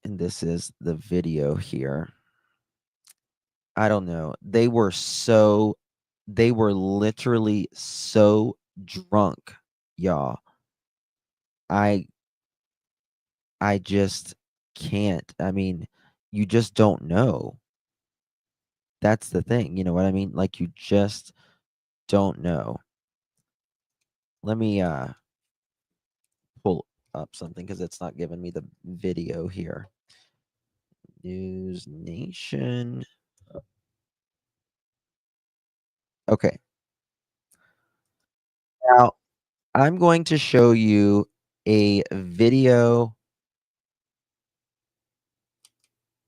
this is the video here. I don't know. They were literally so drunk, y'all. I just can't. I mean, you just don't know. That's the thing. You know what I mean? Like, you just don't know. Let me pull up something because it's not giving me the video here. News Nation. Okay. Now, I'm going to show you a video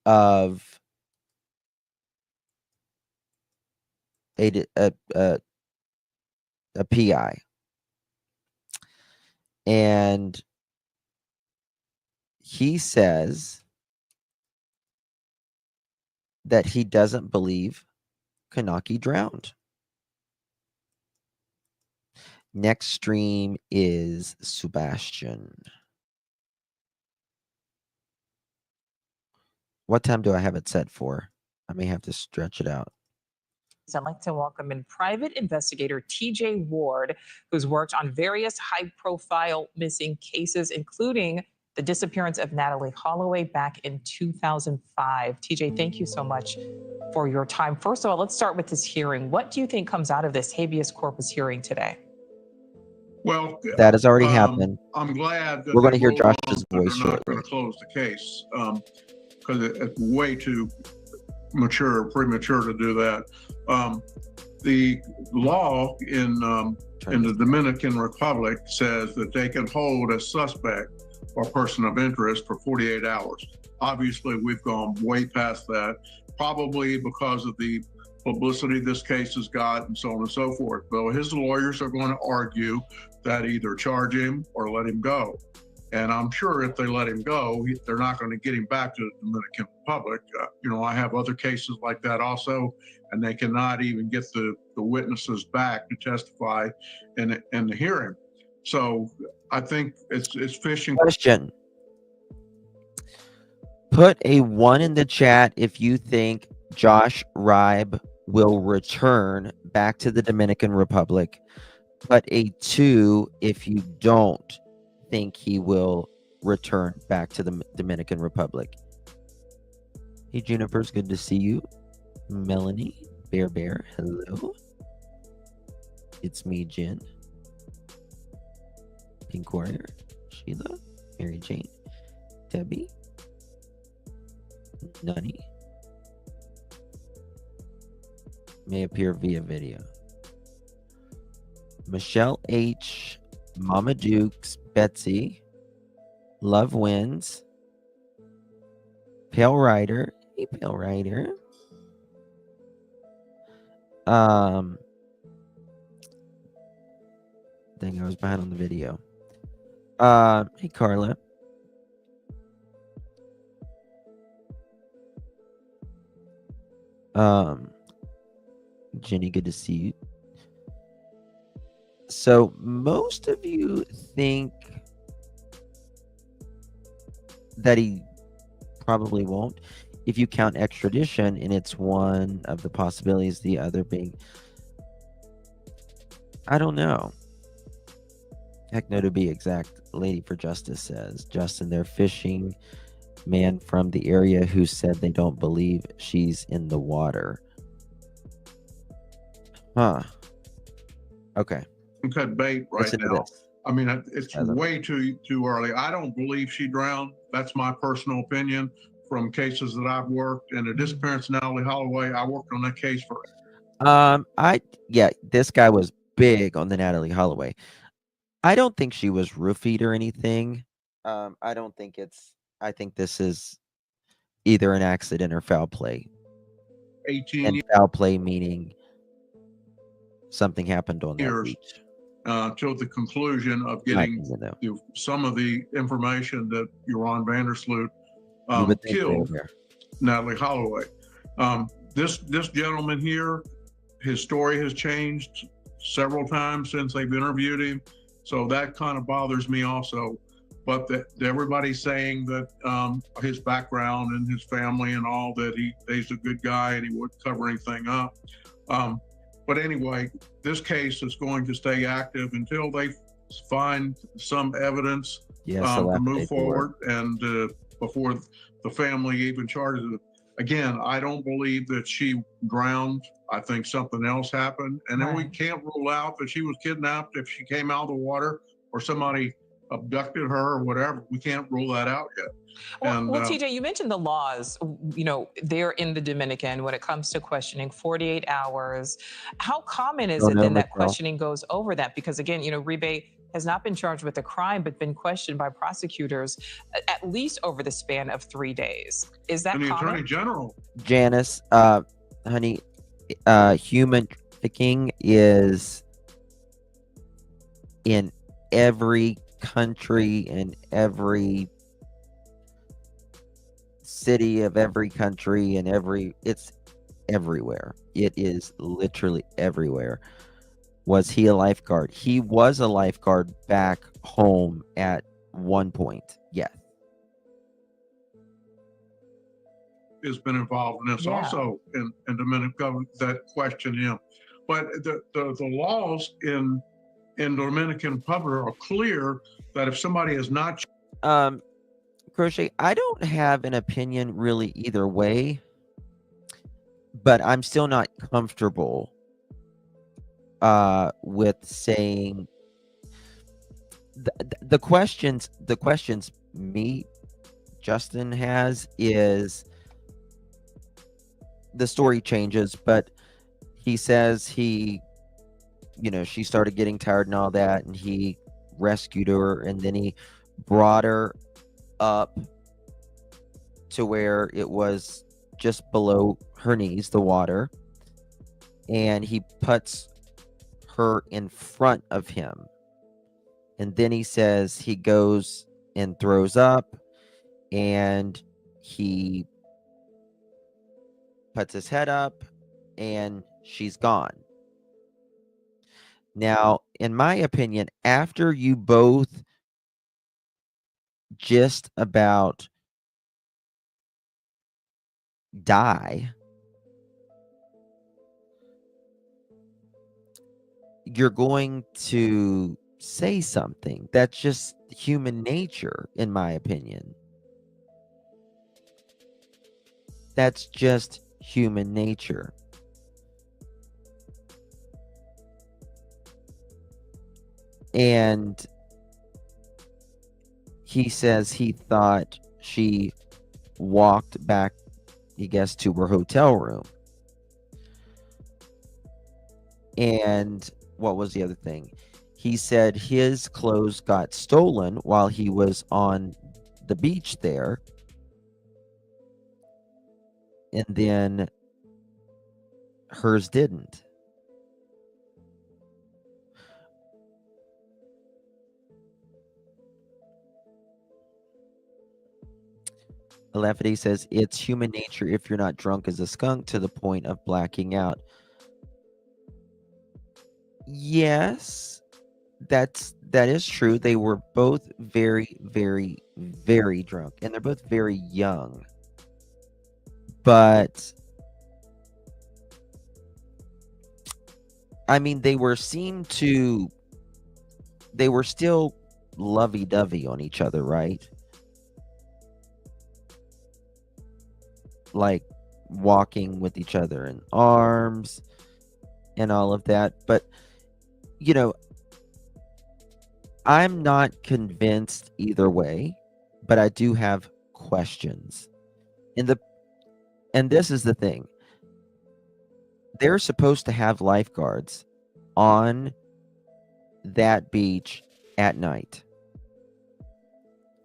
of a PI. And he says that he doesn't believe Konaki drowned. Next stream is Sebastian. What time do I have it set for? I may have to stretch it out. I'd like to welcome in private investigator TJ Ward, who's worked on various high-profile missing cases, including the disappearance of Natalie Holloway back in 2005. TJ, thank you so much for your time. First of all, let's start with this hearing. What do you think comes out of this habeas corpus hearing today? Well, that has already happened. I'm glad that we're going to hear they ruled Josh's that voice they're not shortly. going to close the case because it's way too premature to do that. The law in the Dominican Republic says that they can hold a suspect or person of interest for 48 hours. Obviously, we've gone way past that, probably because of the publicity this case has got and so on and so forth. Though his lawyers are going to argue that either charge him or let him go. And I'm sure if they let him go, they're not going to get him back to the Dominican Republic. I have other cases like that also, and they cannot even get the witnesses back to testify in the hearing. So I think it's fishing. Question. Put a 1 in the chat if you think Josh Ribe will return back to the Dominican Republic. Put a 2 if you don't think he will return back to the Dominican Republic. Hey, Juniper's good to see you. Melanie, Bear, hello. It's me, Jen. Pink Warrior, Sheila, Mary Jane, Debbie, Nunny. May appear via video. Michelle H, Mama Dukes, Betsy, Love Wins, Pale Rider. Hey, Pale Rider. Dang, I was behind on the video. Hey, Carla. Jenny, good to see you. So most of you think that he probably won't, if you count extradition, and it's one of the possibilities, the other being, I don't know. Heck no, to be exact, Lady for Justice says, Justin, they're fishing man from the area who said they don't believe she's in the water. Huh. Okay. Cut bait right Listen to now. this. I mean, it's way too early. I don't believe she drowned. That's my personal opinion from cases that I've worked. And the disappearance of Natalie Holloway, I worked on that case for. This guy was big on the Natalie Holloway. I don't think she was roofied or anything. I don't think I think this is either an accident or foul play. 18 and foul play meaning something happened on that years beach. Till the conclusion of getting some of the information that Joran Vandersloot killed Natalie Holloway. This gentleman here, his story has changed several times since they've interviewed him, so that kind of bothers me also. But everybody's saying that his background and his family and all, that he's a good guy and he wouldn't cover anything up. But anyway, this case is going to stay active until they find some evidence to move forward, and before the family even charges it. Again, I don't believe that she drowned. I think something else happened. And then we can't rule out that she was kidnapped if she came out of the water or somebody abducted her or whatever. We can't rule that out yet. Well, TJ, you mentioned the laws, they're in the Dominican when it comes to questioning, 48 hours. How common is it then that questioning goes over that? Because again, Uribe has not been charged with a crime, but been questioned by prosecutors at least over the span of 3 days. Is that and the common? Attorney General. Janice, honey, human trafficking is in every country, in every city of every country, and it's everywhere. It is literally everywhere. Was he a lifeguard? He was a lifeguard back home at one point. Yes. Has been involved in this also in Dominican that question him. But the laws in Dominican Republic are clear that if somebody is not Crochet, I don't have an opinion really either way, but I'm still not comfortable with saying the questions me, Justin, has is the story changes, but he says she started getting tired and all that, and he rescued her, and then he brought her up to where it was just below her knees, the water, and he puts her in front of him. And then he says he goes and throws up, and he puts his head up, and she's gone. Now, in my opinion, after you both just about die, you're going to say something. That's just human nature, in my opinion. That's just human nature. And he says he thought she walked back, I guess, to her hotel room. And what was the other thing? He said his clothes got stolen while he was on the beach there. And then hers didn't. Alephide says it's human nature if you're not drunk as a skunk to the point of blacking out. Yes, that is true. They were both very, very, very drunk, and they're both very young. But I mean, they were still lovey-dovey on each other, right? Like walking with each other in arms and all of that. But you know, I'm not convinced either way, but I do have questions. And this is the thing. They're supposed to have lifeguards on that beach at night.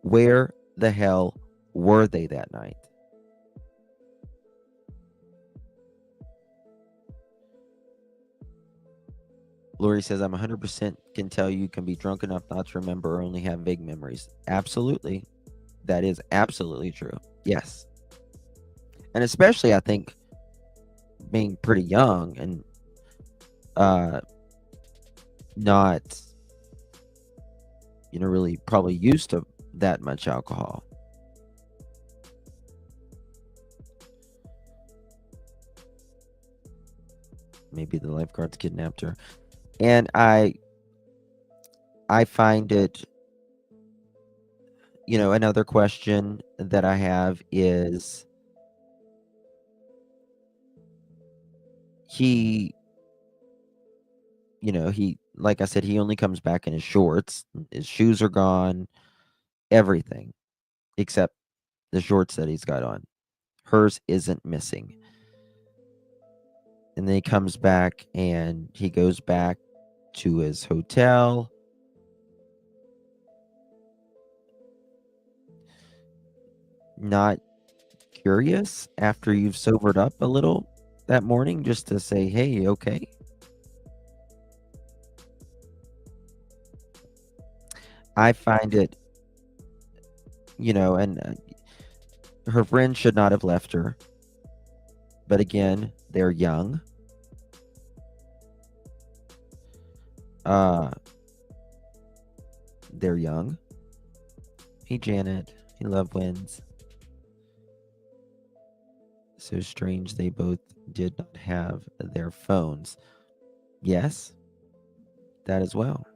Where the hell were they that night? Lori says, I'm 100% can tell you can be drunk enough not to remember or only have vague memories. Absolutely. That is absolutely true. Yes. And especially, I think, being pretty young and not, really probably used to that much alcohol. Maybe the lifeguards kidnapped her. And I find it, another question that I have is he, like I said, he only comes back in his shorts. His shoes are gone, everything except the shorts that he's got on. Hers isn't missing. And then he comes back and he goes back to his hotel. Not curious after you've sobered up a little that morning just to say, hey, okay? I find it, and her friend should not have left her. But again, they're young. They're young. Hey, Janet. Hey, Love Wins. So strange they both did not have their phones. Yes, that as well.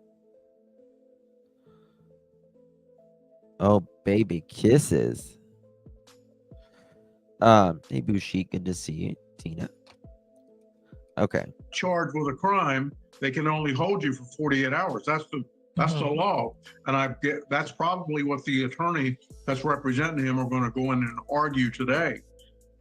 Oh, baby kisses. Hey, Bushi, good to see you. Tina. Okay. Charged with a crime, they can only hold you for 48 hours. That's the law. And that's probably what the attorney that's representing him are going to go in and argue today.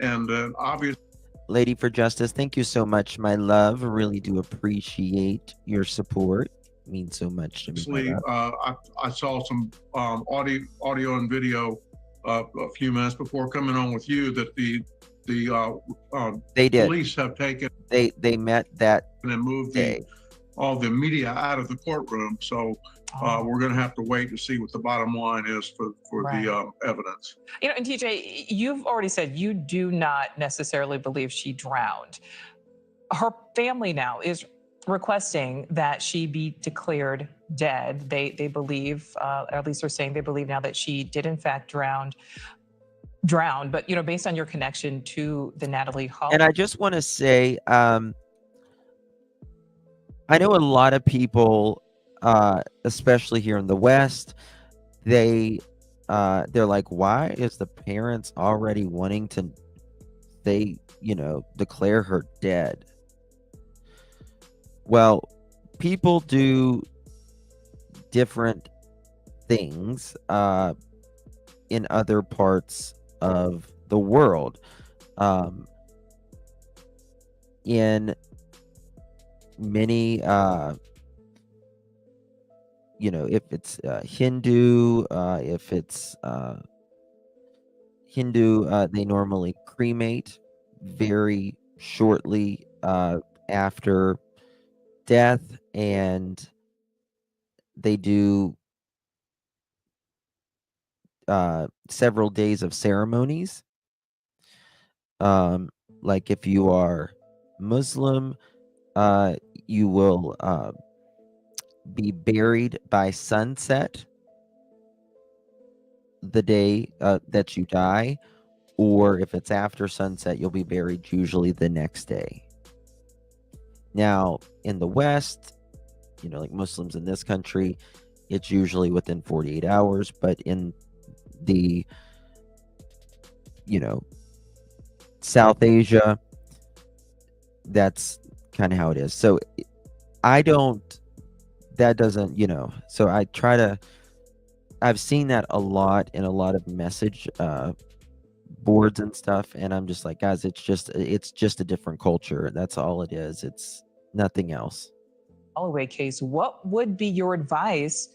And obviously, Lady for Justice, thank you so much, my love. Really do appreciate your support. It means so much to me. I saw some audio and video a few minutes before coming on with you that the they did. Police have taken. They met that and moved day. All the media out of the courtroom. So we're going to have to wait to see what the bottom line is for the evidence. And TJ, you've already said you do not necessarily believe she drowned. Her family now is requesting that she be declared dead. They believe, at least they're saying they believe now that she did in fact drown. But based on your connection to the Natalee Holloway. And I just want to say, I know a lot of people, especially here in the West, they're like, why is the parents already wanting to declare her dead? Well, people do different things in other parts of the world. In many, if it's Hindu, they normally cremate very shortly after death, and they do several days of ceremonies. Like if you are Muslim, you will be buried by sunset the day that you die, or if it's after sunset, you'll be buried usually the next day. Now, in the West, like Muslims in this country, it's usually within 48 hours, but in the, South Asia, that's kind of how it is. So that doesn't, so I've seen that a lot in a lot of message boards and stuff, and I'm just like, guys, it's just a different culture. That's all it is. It's nothing else. Holloway case, what would be your advice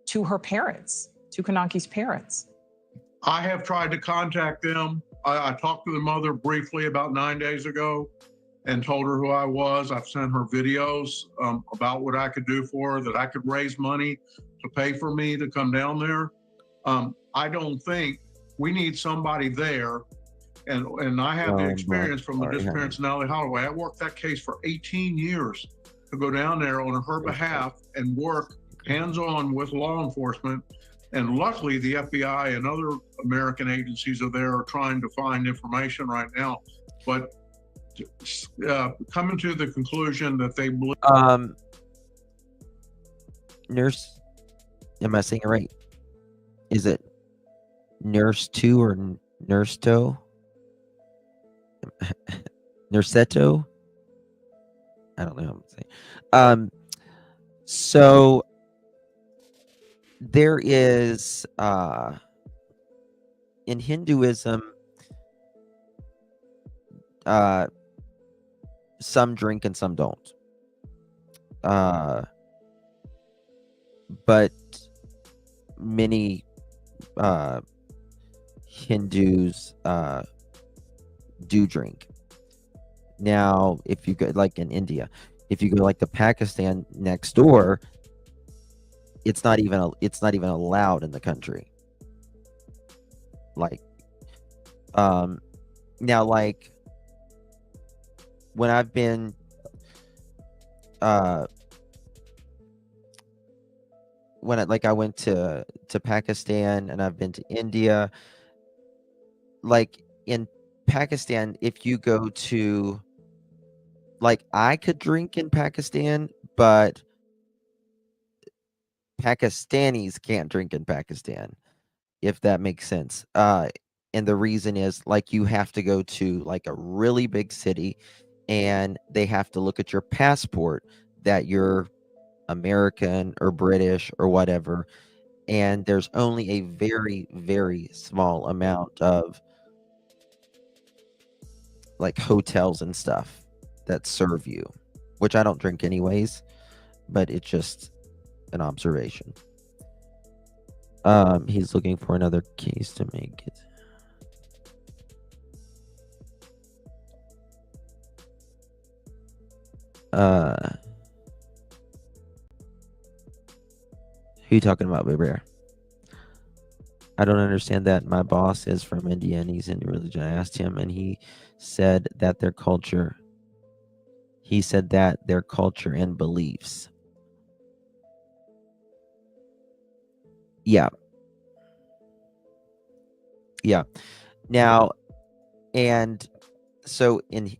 to her parents, to Konanki's parents? I have tried to contact them. I talked to the mother briefly about 9 days ago and told her who I was. I've sent her videos about what I could do for her, that I could raise money to pay for me to come down there. I don't think we need somebody there. And I have the experience from the disappearance of Natalie Holloway. I worked that case for 18 years to go down there on her behalf and work hands-on with law enforcement. And luckily, the FBI and other American agencies are there trying to find information right now. But coming to the conclusion that they believe. Nurse, am I saying it right? Is it Nurse 2 or Nurse Toe? Nurseto? I don't know how I'm saying. So there is in Hinduism, some drink and some don't. But many Hindus do drink. Now, if you go like in India, if you go like to Pakistan next door, it's not even allowed in the country. Like, now, like when I've been, I went to Pakistan and I've been to India. Like in Pakistan, if you go to, like, I could drink in Pakistan, but Pakistanis can't drink in Pakistan, if that makes sense. And the reason is, like, you have to go to like a really big city and they have to look at your passport that you're American or British or whatever. And there's only a very, very small amount of like hotels and stuff that serve you, which I don't drink anyways, but it's just an observation. He's looking for another case to make it. Who you talking about, Baby Bear? I don't understand that. My boss is from India and he's into religion. I asked him and he said that their culture and beliefs. Yeah. Now, and so in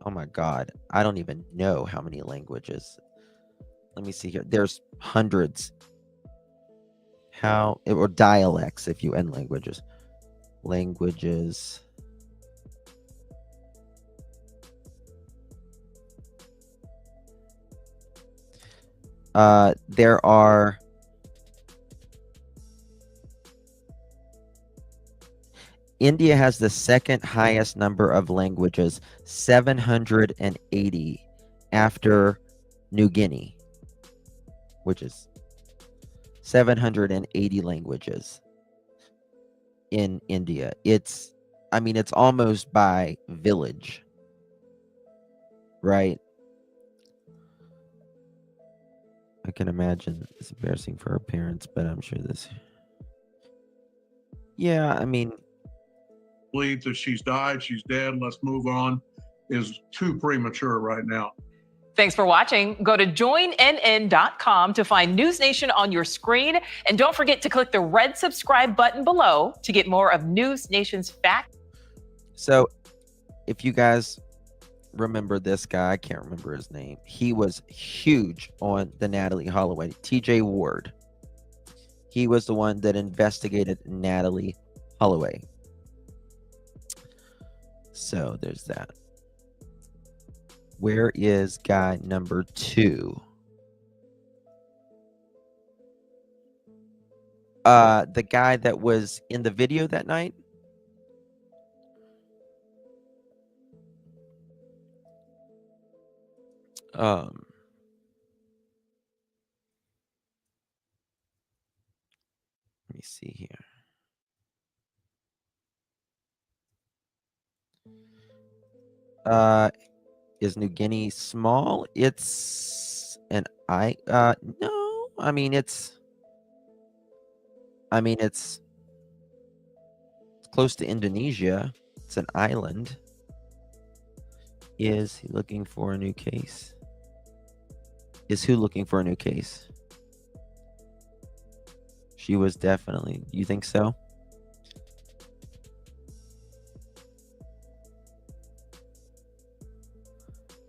oh my God, I don't even know how many languages. Let me see here. There's hundreds. Or dialects, if you end languages. There are India has the second highest number of languages, 780, after New Guinea, which is 780 languages in India. It's almost by village, right? I can imagine it's embarrassing for her parents, but I'm sure this. Yeah, I mean, Believe that she's died, she's dead, let's move on, is too premature right now. Thanks for watching. Go to joinnn.com to find News Nation on your screen. And don't forget to click the red subscribe button below to get more of News Nation's facts. so if you guys remember this guy, I can't remember his name. He was huge on the Natalie Holloway, TJ Ward. He was the one that investigated Natalie Holloway. So there's that. Where is guy number 2? The guy that was in the video that night? Let me see here. Is New Guinea small? It's no, I mean it's close to Indonesia. It's an island. Is he looking for a new case? Is who looking for a new case? She was definitely. You think so?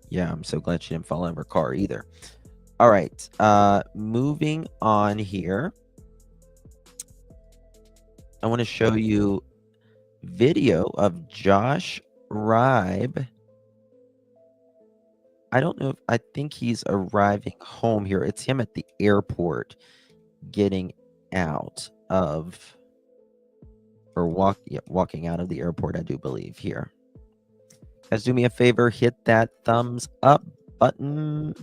Yeah, I'm so glad she didn't fall out of her car either. All right, moving on here. I want to show you video of Josh Ribe. I don't know if I think he's arriving home here. It's him at the airport getting out of or walking out of the airport, I do believe here. Guys, do me a favor, hit that thumbs up button.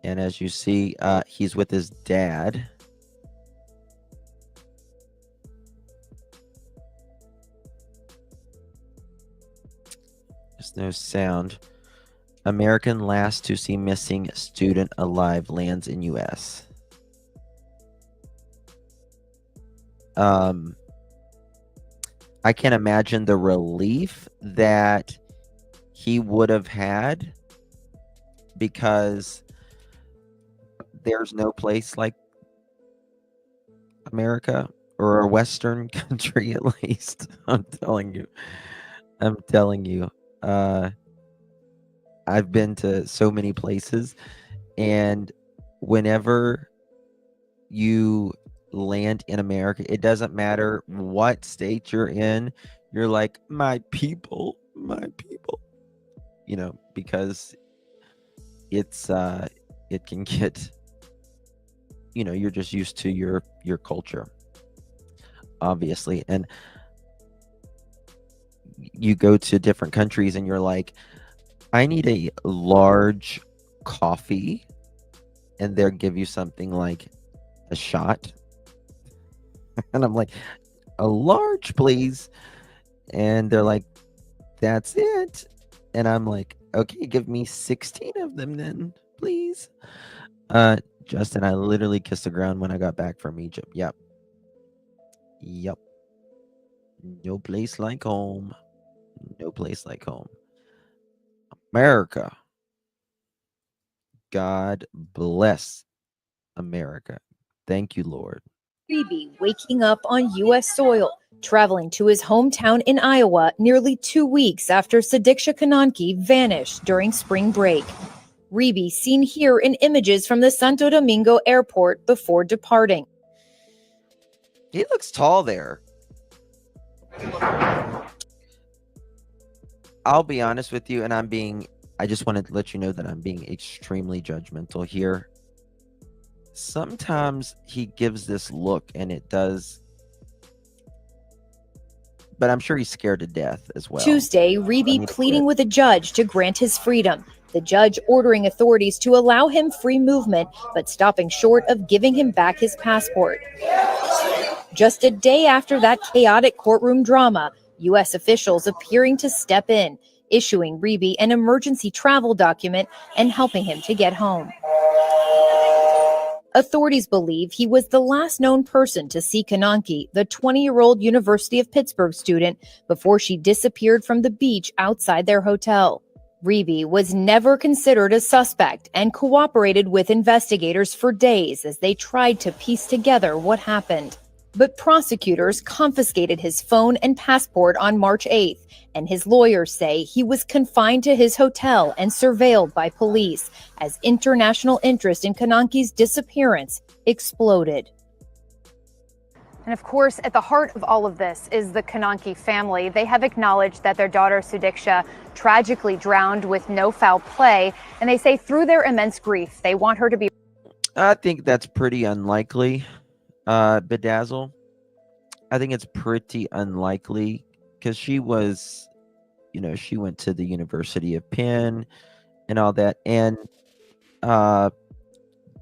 And as you see, he's with his dad. There's no sound. American last to see missing student alive lands in U.S. I can't imagine the relief that he would have had, because there's no place like America, or a Western country at least. I'm telling you. I've been to so many places, and whenever you land in America, it doesn't matter what state you're in, you're like, my people, because it's it can get, you're just used to your culture, obviously, and you go to different countries and you're like, I need a large coffee, and they'll give you something like a shot. And I'm like, a large, please. And they're like, that's it. And I'm like, okay, give me 16 of them then, please. Justin, I literally kissed the ground when I got back from Egypt. Yep. No place like home. No place like home. America. God bless America. Thank you, Lord. Freebie waking up on U.S. soil, traveling to his hometown in Iowa nearly 2 weeks after Sudiksha Konanki vanished during spring break. Reeby seen here in images from the Santo Domingo airport before departing. He looks tall there. I'll be honest with you, and I just want to let you know that I'm being extremely judgmental here. Sometimes he gives this look, and it does, but I'm sure he's scared to death as well. Tuesday, Reeby pleading with a judge to grant his freedom. The judge ordering authorities to allow him free movement, but stopping short of giving him back his passport. Just a day after that chaotic courtroom drama, U.S. officials appearing to step in, issuing Reeby an emergency travel document and helping him to get home. Authorities believe he was the last known person to see Konanki, the 20-year-old University of Pittsburgh student, before she disappeared from the beach outside their hotel. Reeby was never considered a suspect and cooperated with investigators for days as they tried to piece together what happened. But prosecutors confiscated his phone and passport on March 8th, and his lawyers say he was confined to his hotel and surveilled by police as international interest in Konanki's disappearance exploded. And of course, at the heart of all of this is the Konanki family. They have acknowledged that their daughter Sudiksha tragically drowned with no foul play, and they say through their immense grief, they want her to be. I think that's pretty unlikely, Bedazzle. I think it's pretty unlikely because she was, she went to the University of Penn and all that, and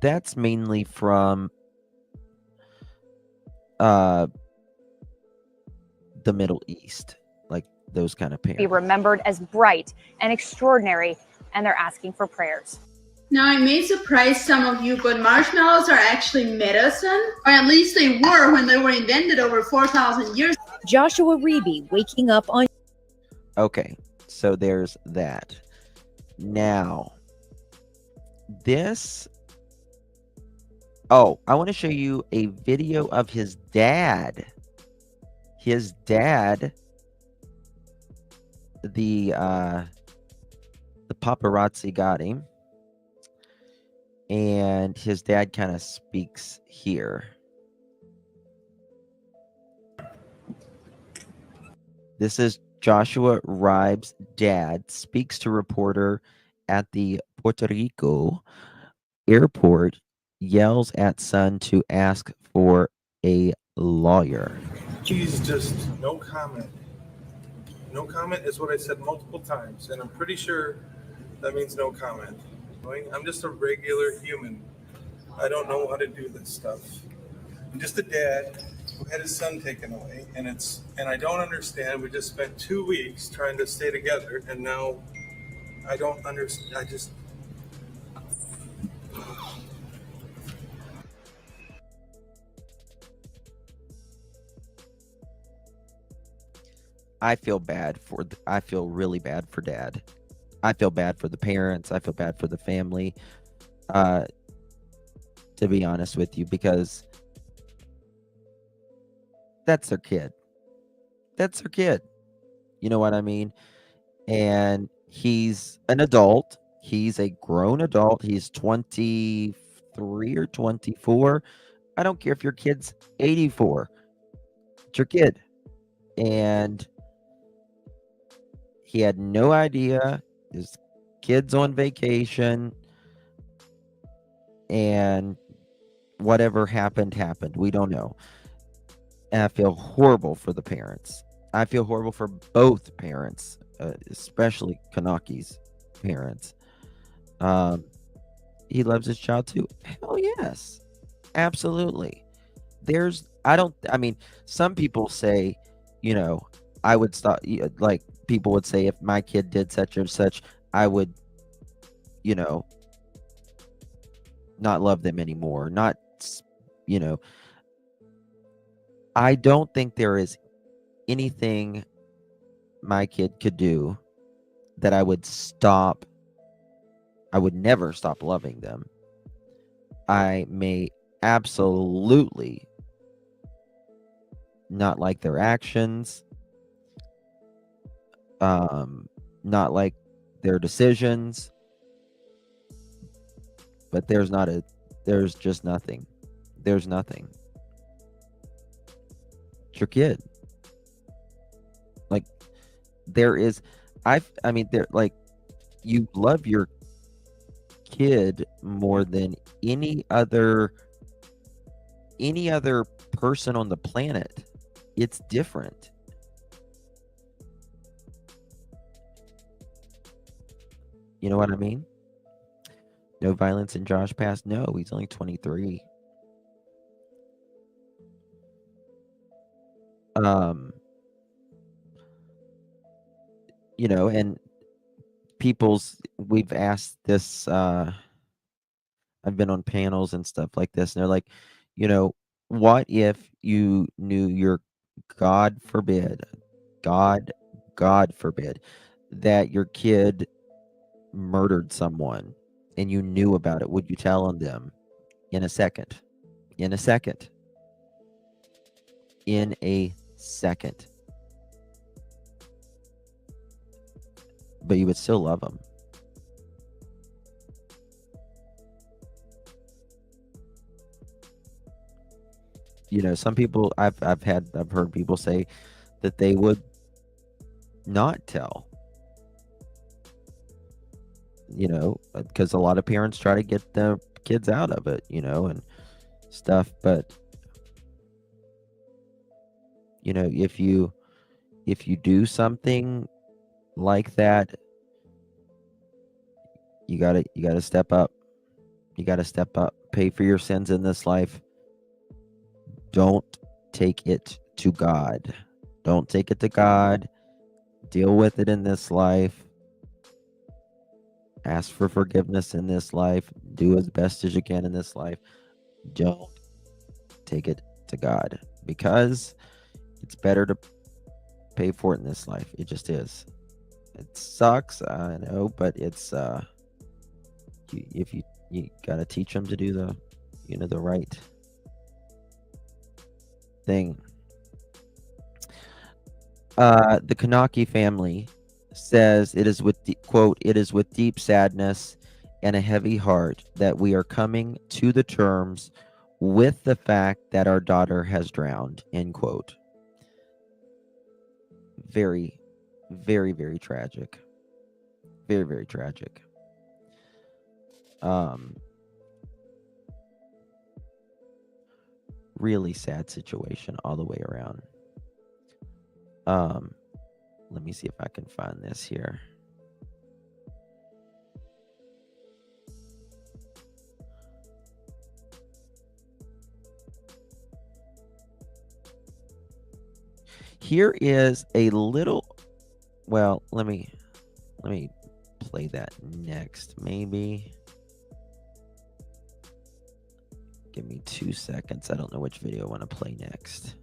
that's mainly from the Middle East, like those kind of parents. Be remembered as bright and extraordinary, and they're asking for prayers. Now, it may surprise some of you, but marshmallows are actually medicine, or at least they were when they were invented over 4,000 years. Joshua Reeby waking up on. Okay, so there's that. Now, this. Oh, I want to show you a video of his dad. His dad, the paparazzi got him. And his dad kind of speaks here. This is Joshua Ribe's dad speaks to reporter at the Puerto Rico airport, yells at son to ask for a lawyer. He's just no comment. No comment is what I said multiple times, and I'm pretty sure that means no comment. I'm just a regular human. I don't know how to do this stuff. I'm just a dad who had his son taken away, and I don't understand. We just spent 2 weeks trying to stay together, and now I don't understand. I feel really bad for dad. I feel bad for the parents. I feel bad for the family. To be honest with you, because that's their kid. That's their kid. You know what I mean? And he's an adult. He's a grown adult. He's 23 or 24. I don't care if your kid's 84. It's your kid. And he had no idea. His kid's on vacation. And whatever happened. We don't know. And I feel horrible for the parents. I feel horrible for both parents, especially Konanki's parents. He loves his child too. Hell yes. Absolutely. Some people say, I would stop, like people would say, if my kid did such and such, I would, not love them anymore. I don't think there is anything my kid could do that I would never stop loving them. I may absolutely not like their actions, not like their decisions, but there's just nothing. There's nothing. It's your kid. Like you love your kid more than any other person on the planet. It's different. You know what I mean? No violence in Josh past? No, he's only 23. And we've asked this a I've been on panels and stuff like this, and they're like, what if you knew your God forbid, God forbid, that your kid murdered someone and you knew about it? Would you tell on them? In a second. In a second. In a second. But you would still love them. Some people I've heard people say that they would not tell. Because a lot of parents try to get their kids out of it, and stuff. But if you do something like that, you gotta step up. You gotta step up. Pay for your sins in this life. Don't take it to God. Don't take it to God. Deal with it in this life. Ask for forgiveness in this life. Do as best as you can in this life. Don't take it to God, because it's better to pay for it in this life. It just is. It sucks, I know, but it's you gotta teach them to do the right thing. The Konanki family says it is with quote, "It is with deep sadness and a heavy heart that we are coming to the terms with the fact that our daughter has drowned," end quote. Very, very, very tragic. Very, very tragic. Really sad situation all the way around. Let me see if I can find this here. Here is a little, well, let me play that next, maybe. Give me 2 seconds. I don't know which video I want to play next.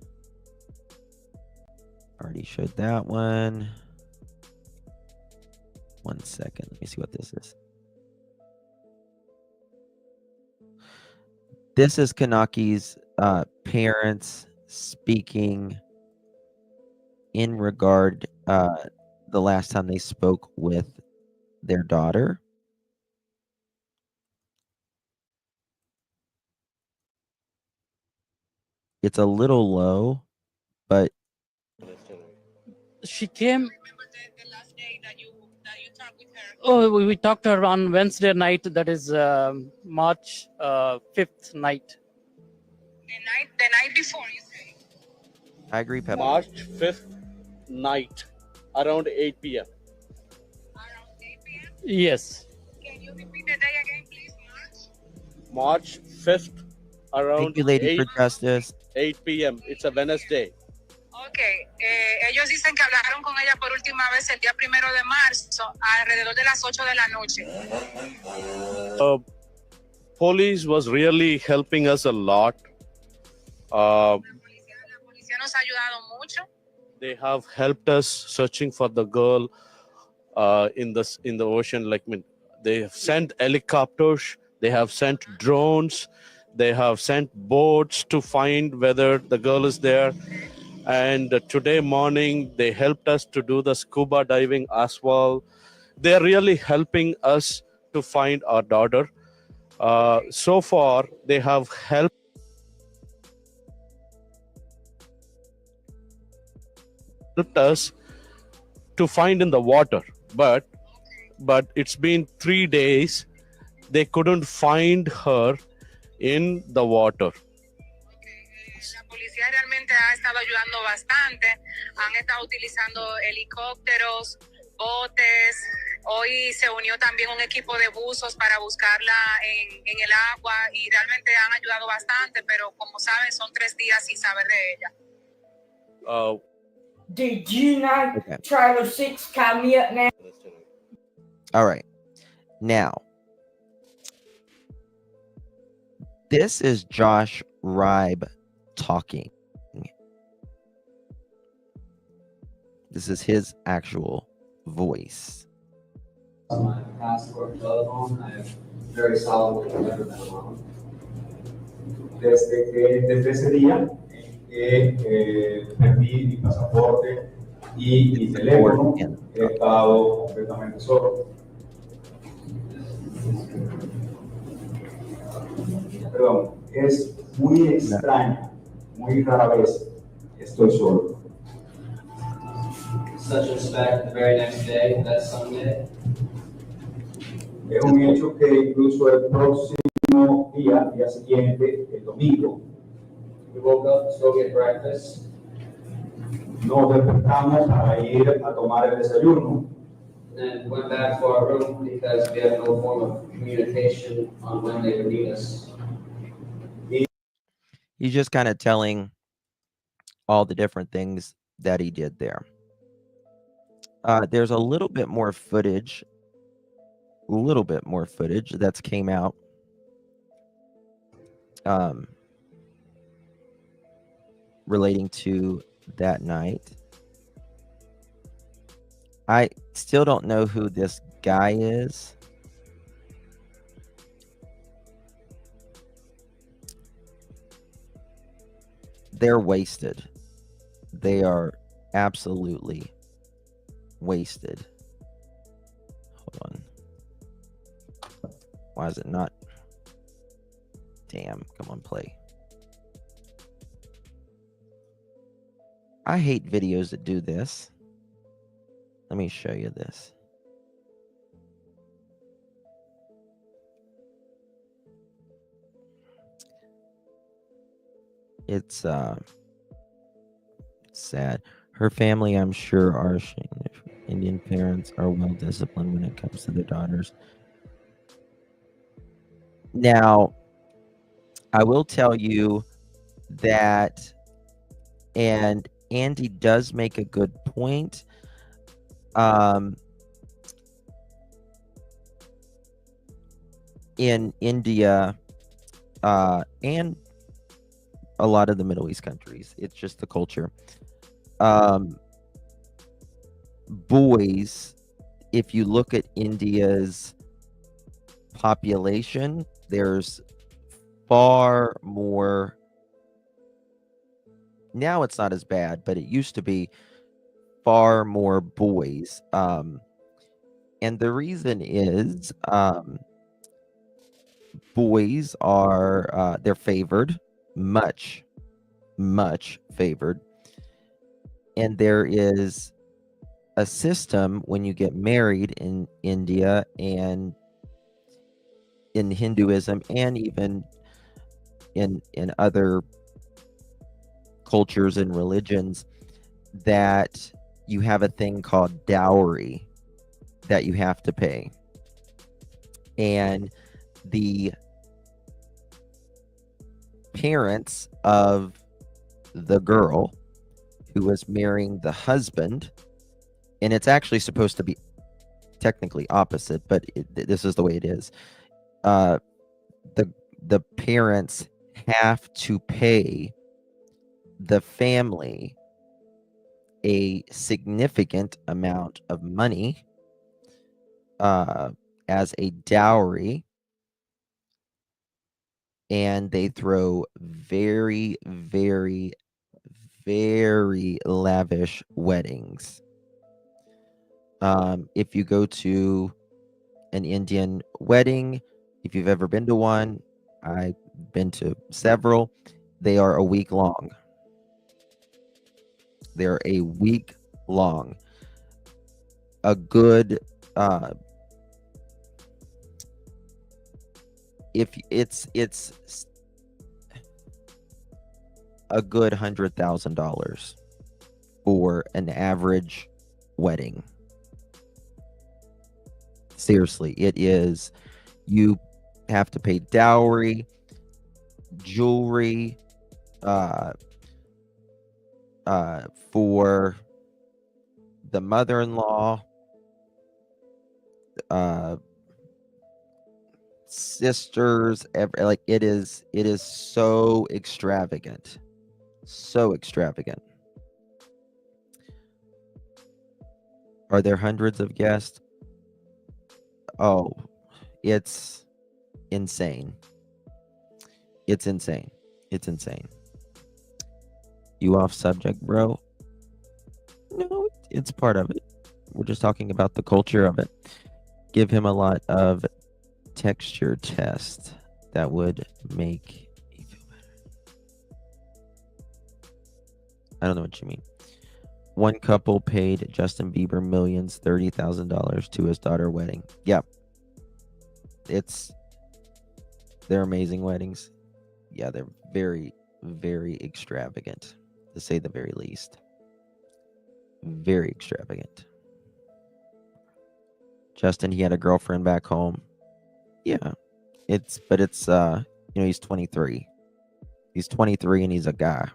Already showed that one. 1 second. Let me see what this is. This is Konanki's parents speaking in regard the last time they spoke with their daughter. It's a little low, but She came. Oh, we talked to her on Wednesday night. That is March 5th night. The night before, you say? I agree, Pepper. March 5th night, around 8 p.m. Around 8 p.m. Yes. Can you repeat the day again, please? March 5th, around Thank you, Lady for Justice. 8 p.m. It's a Wednesday. Okay, ellos dicen que hablaron con ella por última vez el día 1 de marzo, alrededor de las 8 de la noche. Police was really helping us a lot. La policía nos ha ayudado mucho. They have helped us searching for the girl in the ocean. They have sent helicopters, they have sent drones, they have sent boats to find whether the girl is there. And today morning, they helped us to do the scuba diving as well. They're really helping us to find our daughter. So far, they have helped us to find in the water. But it's been 3 days. They couldn't find her in the water. La policía realmente ha estado ayudando bastante. Han estado utilizando helicópteros, botes. Hoy se unió también un equipo de buzos para buscarla en el agua y realmente han ayudado bastante, pero como saben, son 3 días sin saber de ella. Did you not Trailer 6 call me up now? All right. Now, This is Josh Ribe talking. This is his actual voice. On my passport telephone, I have very solemnly never been alone. Desde ese día que perdí mi pasaporte y mi teléfono, he estado completamente solo. Perdón, es muy extraño, muy rara vez estoy solo. Such respect the very next day, that Sunday. Es un hecho que incluso el próximo día siguiente, el domingo, we woke up to go get breakfast. Nos despertamos para ir a tomar el desayuno. And went back to our room because we have no form of communication on when they would need us. He's just kind of telling all the different things that he did there. There's a little bit more footage that's came out. Relating to that night. I still don't know who this guy is. They're wasted. They are absolutely wasted. Hold on. Why is it not? Damn, come on, play. I hate videos that do this. Let me show you this. It's sad. Her family, I'm sure, are ashamed. Indian parents are well disciplined when it comes to their daughters. Now, I will tell you that, and Andy does make a good point. In India and a lot of the Middle East countries, it's just the culture. Boys, if you look at India's population, there's far more. Now it's not as bad, but it used to be far more boys. And the reason is boys are they're favored, much favored. And there is a system when you get married in India and in Hinduism and even in other cultures and religions, that you have a thing called dowry that you have to pay. And the parents of the girl who was marrying the husband, and it's actually supposed to be technically opposite, but this is the way it is. The parents have to pay the family a significant amount of money as a dowry, and they throw very, very, very lavish weddings. If you go to an Indian wedding, if you've ever been to one, I've been to several, they are a week long. They're a week long. A good if it's a good $100,000 for an average wedding. Seriously, it is. You have to pay dowry, jewelry, for the mother-in-law, sisters, like it is so extravagant. So extravagant. Are there hundreds of guests? Oh, it's insane. It's insane. It's insane. You off subject, bro? No, it's part of it. We're just talking about the culture of it. Give him a lot of texture test. That would make me feel better. I don't know what you mean. One couple paid Justin Bieber millions, $30,000 to his daughter wedding. Yeah. They're amazing weddings. Yeah, they're very, very extravagant, to say the very least. Very extravagant. Justin, he had a girlfriend back home. Yeah. It's he's 23. He's 23 and he's a guy.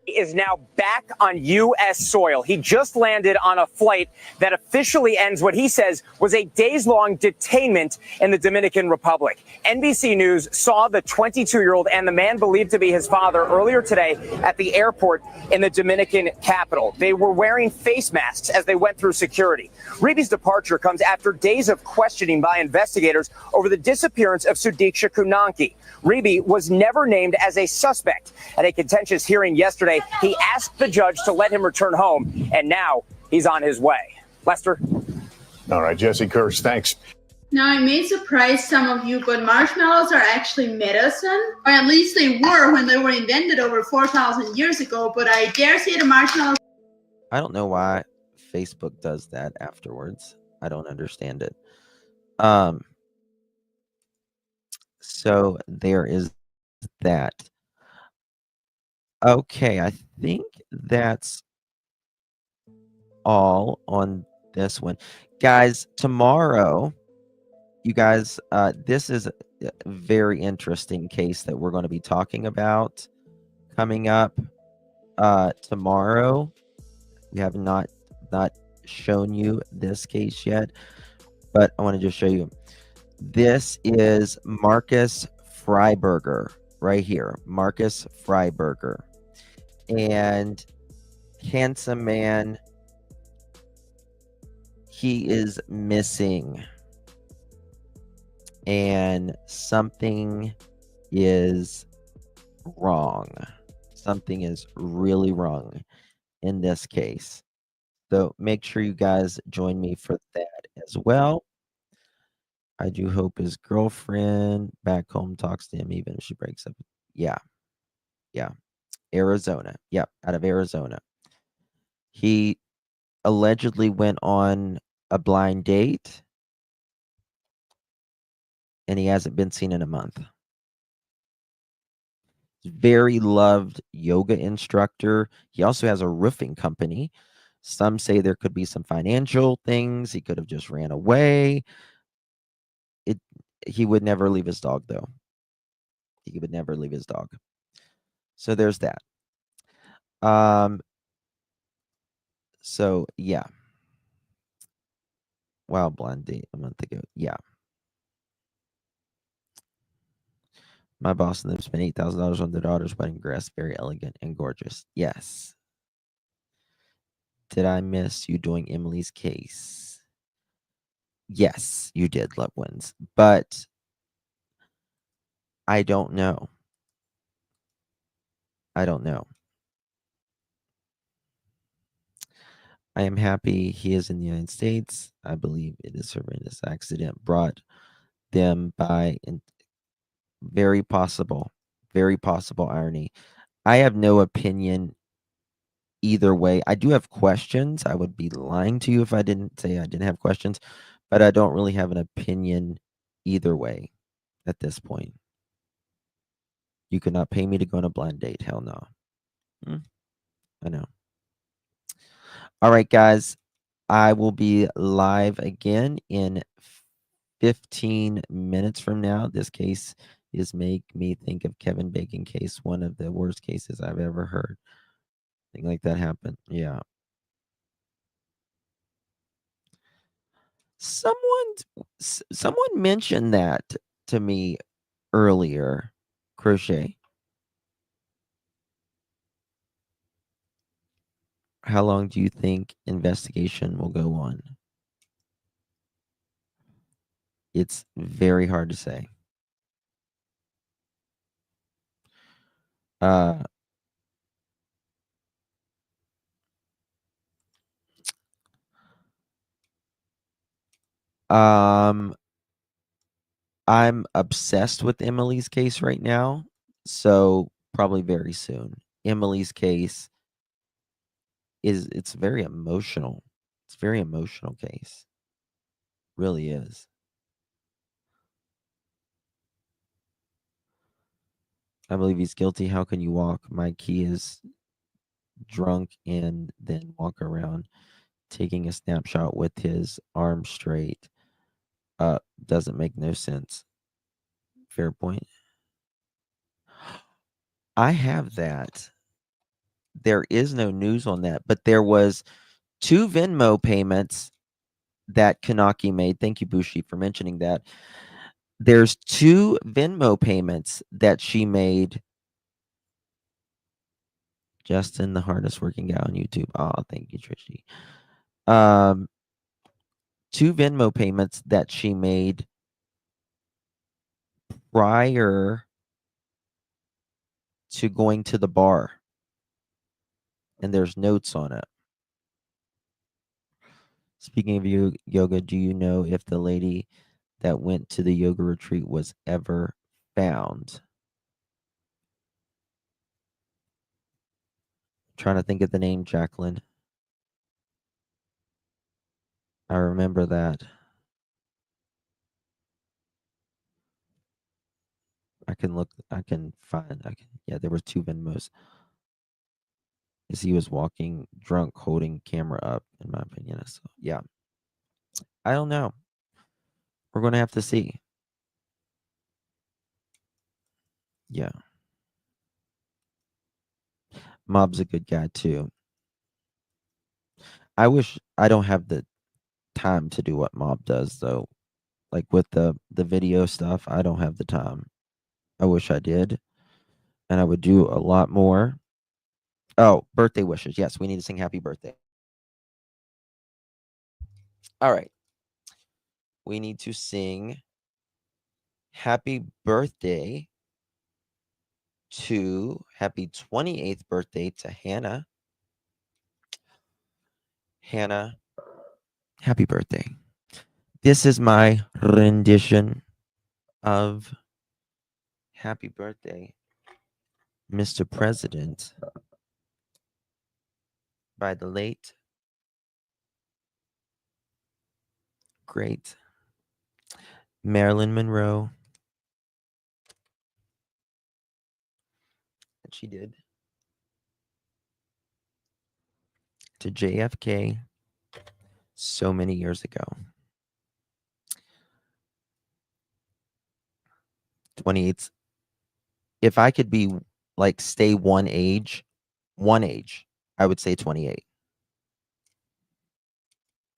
Is now back on U.S. soil. He just landed on a flight that officially ends what he says was a days-long detainment in the Dominican Republic. NBC News saw the 22-year-old and the man believed to be his father earlier today at the airport in the Dominican capital. They were wearing face masks as they went through security. Reeby's departure comes after days of questioning by investigators over the disappearance of Sudiksha Konanki. Reeby was never named as a suspect. At a contentious hearing yesterday, he asked the judge to let him return home, and now he's on his way. Lester? All right, Jesse Kirsch, thanks. Now, I may surprise some of you, but marshmallows are actually medicine, or at least they were when they were invented over 4,000 years ago, but I dare say the marshmallows... I don't know why Facebook does that afterwards. I don't understand it. So there is that. Okay, I think that's all on this one. Guys, tomorrow, you guys, this is a very interesting case that we're going to be talking about coming up tomorrow. We have not shown you this case yet, but I want to just show you. This is Marcus Freiberger right here. Marcus Freiberger. And handsome man, he is missing. And something is wrong. Something is really wrong in this case. So make sure you guys join me for that as well. I do hope his girlfriend back home talks to him even if she breaks up. Yeah. Yeah. Arizona. Yep. Out of Arizona. He allegedly went on a blind date and he hasn't been seen in a month. Very loved yoga instructor. He also has a roofing company. Some say there could be some financial things. He could have just ran away. He would never leave his dog, though. He would never leave his dog. So there's that. So yeah. Wow, blind date a month ago. Yeah. My boss and them spent $8,000 on their daughter's wedding dress. Very elegant and gorgeous. Yes. Did I miss you doing Emily's case? Yes, you did, loved ones. But I don't know. I don't know. I am happy he is in the United States. I believe it is horrendous accident brought them by very possible irony. I have no opinion either way. I do have questions. I would be lying to you if I didn't say I didn't have questions, but I don't really have an opinion either way at this point. You could not pay me to go on a blind date. Hell no. I know. All right, guys. I will be live again in 15 minutes from now. This case is make me think of Kevin Bacon case, one of the worst cases I've ever heard. Thing like that happened. Yeah. Someone mentioned that to me earlier, Crochet. How long do you think investigation will go on? It's very hard to say. Uh, um, I'm obsessed with Emily's case right now, so probably very soon. Emily's case it's very emotional. It's a very emotional case. Really is. I believe he's guilty. How can you walk? My key is drunk and then walk around taking a snapshot with his arm straight. Doesn't make no sense. Fair point. I have that. There is no news on that, but there was 2 Venmo payments that Kanaki made. Thank you, Bushi, for mentioning that. There's 2 Venmo payments that she made. Justin, the hardest working guy on YouTube. Oh, thank you, Trishy. 2 Venmo payments that she made prior to going to the bar. And there's notes on it. Speaking of yoga, do you know if the lady that went to the yoga retreat was ever found? Trying to think of the name, Jacqueline. I remember that. I can look, yeah, there were 2 Venmos. As he was walking drunk, holding camera up, in my opinion. So, yeah. I don't know. We're going to have to see. Yeah. Mob's a good guy, too. I wish I don't have the time to do what Mob does, though. Like with the video stuff, I don't have the time. I wish I did. And I would do a lot more. Oh, birthday wishes. Yes, we need to sing happy birthday. All right. We need to sing happy birthday to happy 28th birthday to Hannah. Hannah, happy birthday. This is my rendition of happy birthday, Mr. President, by the late, great Marilyn Monroe. And she did. To JFK so many years ago. 28. If I could be like stay one age, I would say 28.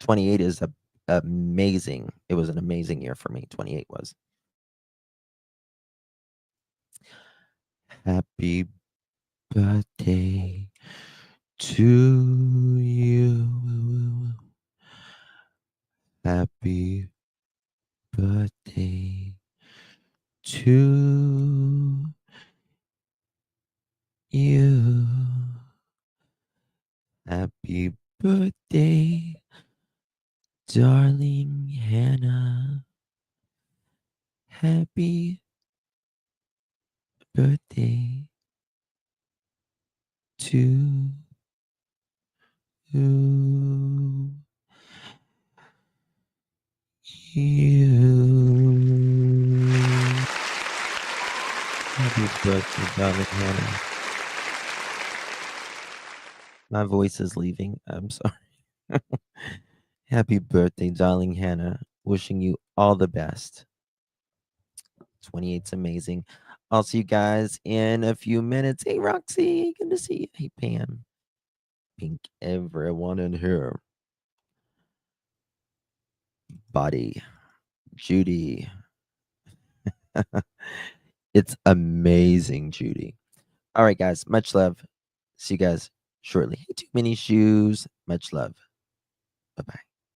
28 is amazing. It was an amazing year for me. 28 was. Happy birthday to you. Happy birthday to you. Happy birthday, darling Hannah. Happy birthday to you. Happy birthday, darling Hannah. My voice is leaving. I'm sorry. Happy birthday, darling Hannah. Wishing you all the best. 28's amazing. I'll see you guys in a few minutes. Hey, Roxy. Good to see you. Hey, Pam. Pink, everyone in here. Buddy. Judy. It's amazing, Judy. All right, guys. Much love. See you guys shortly. Too many shoes. Much love. Bye bye.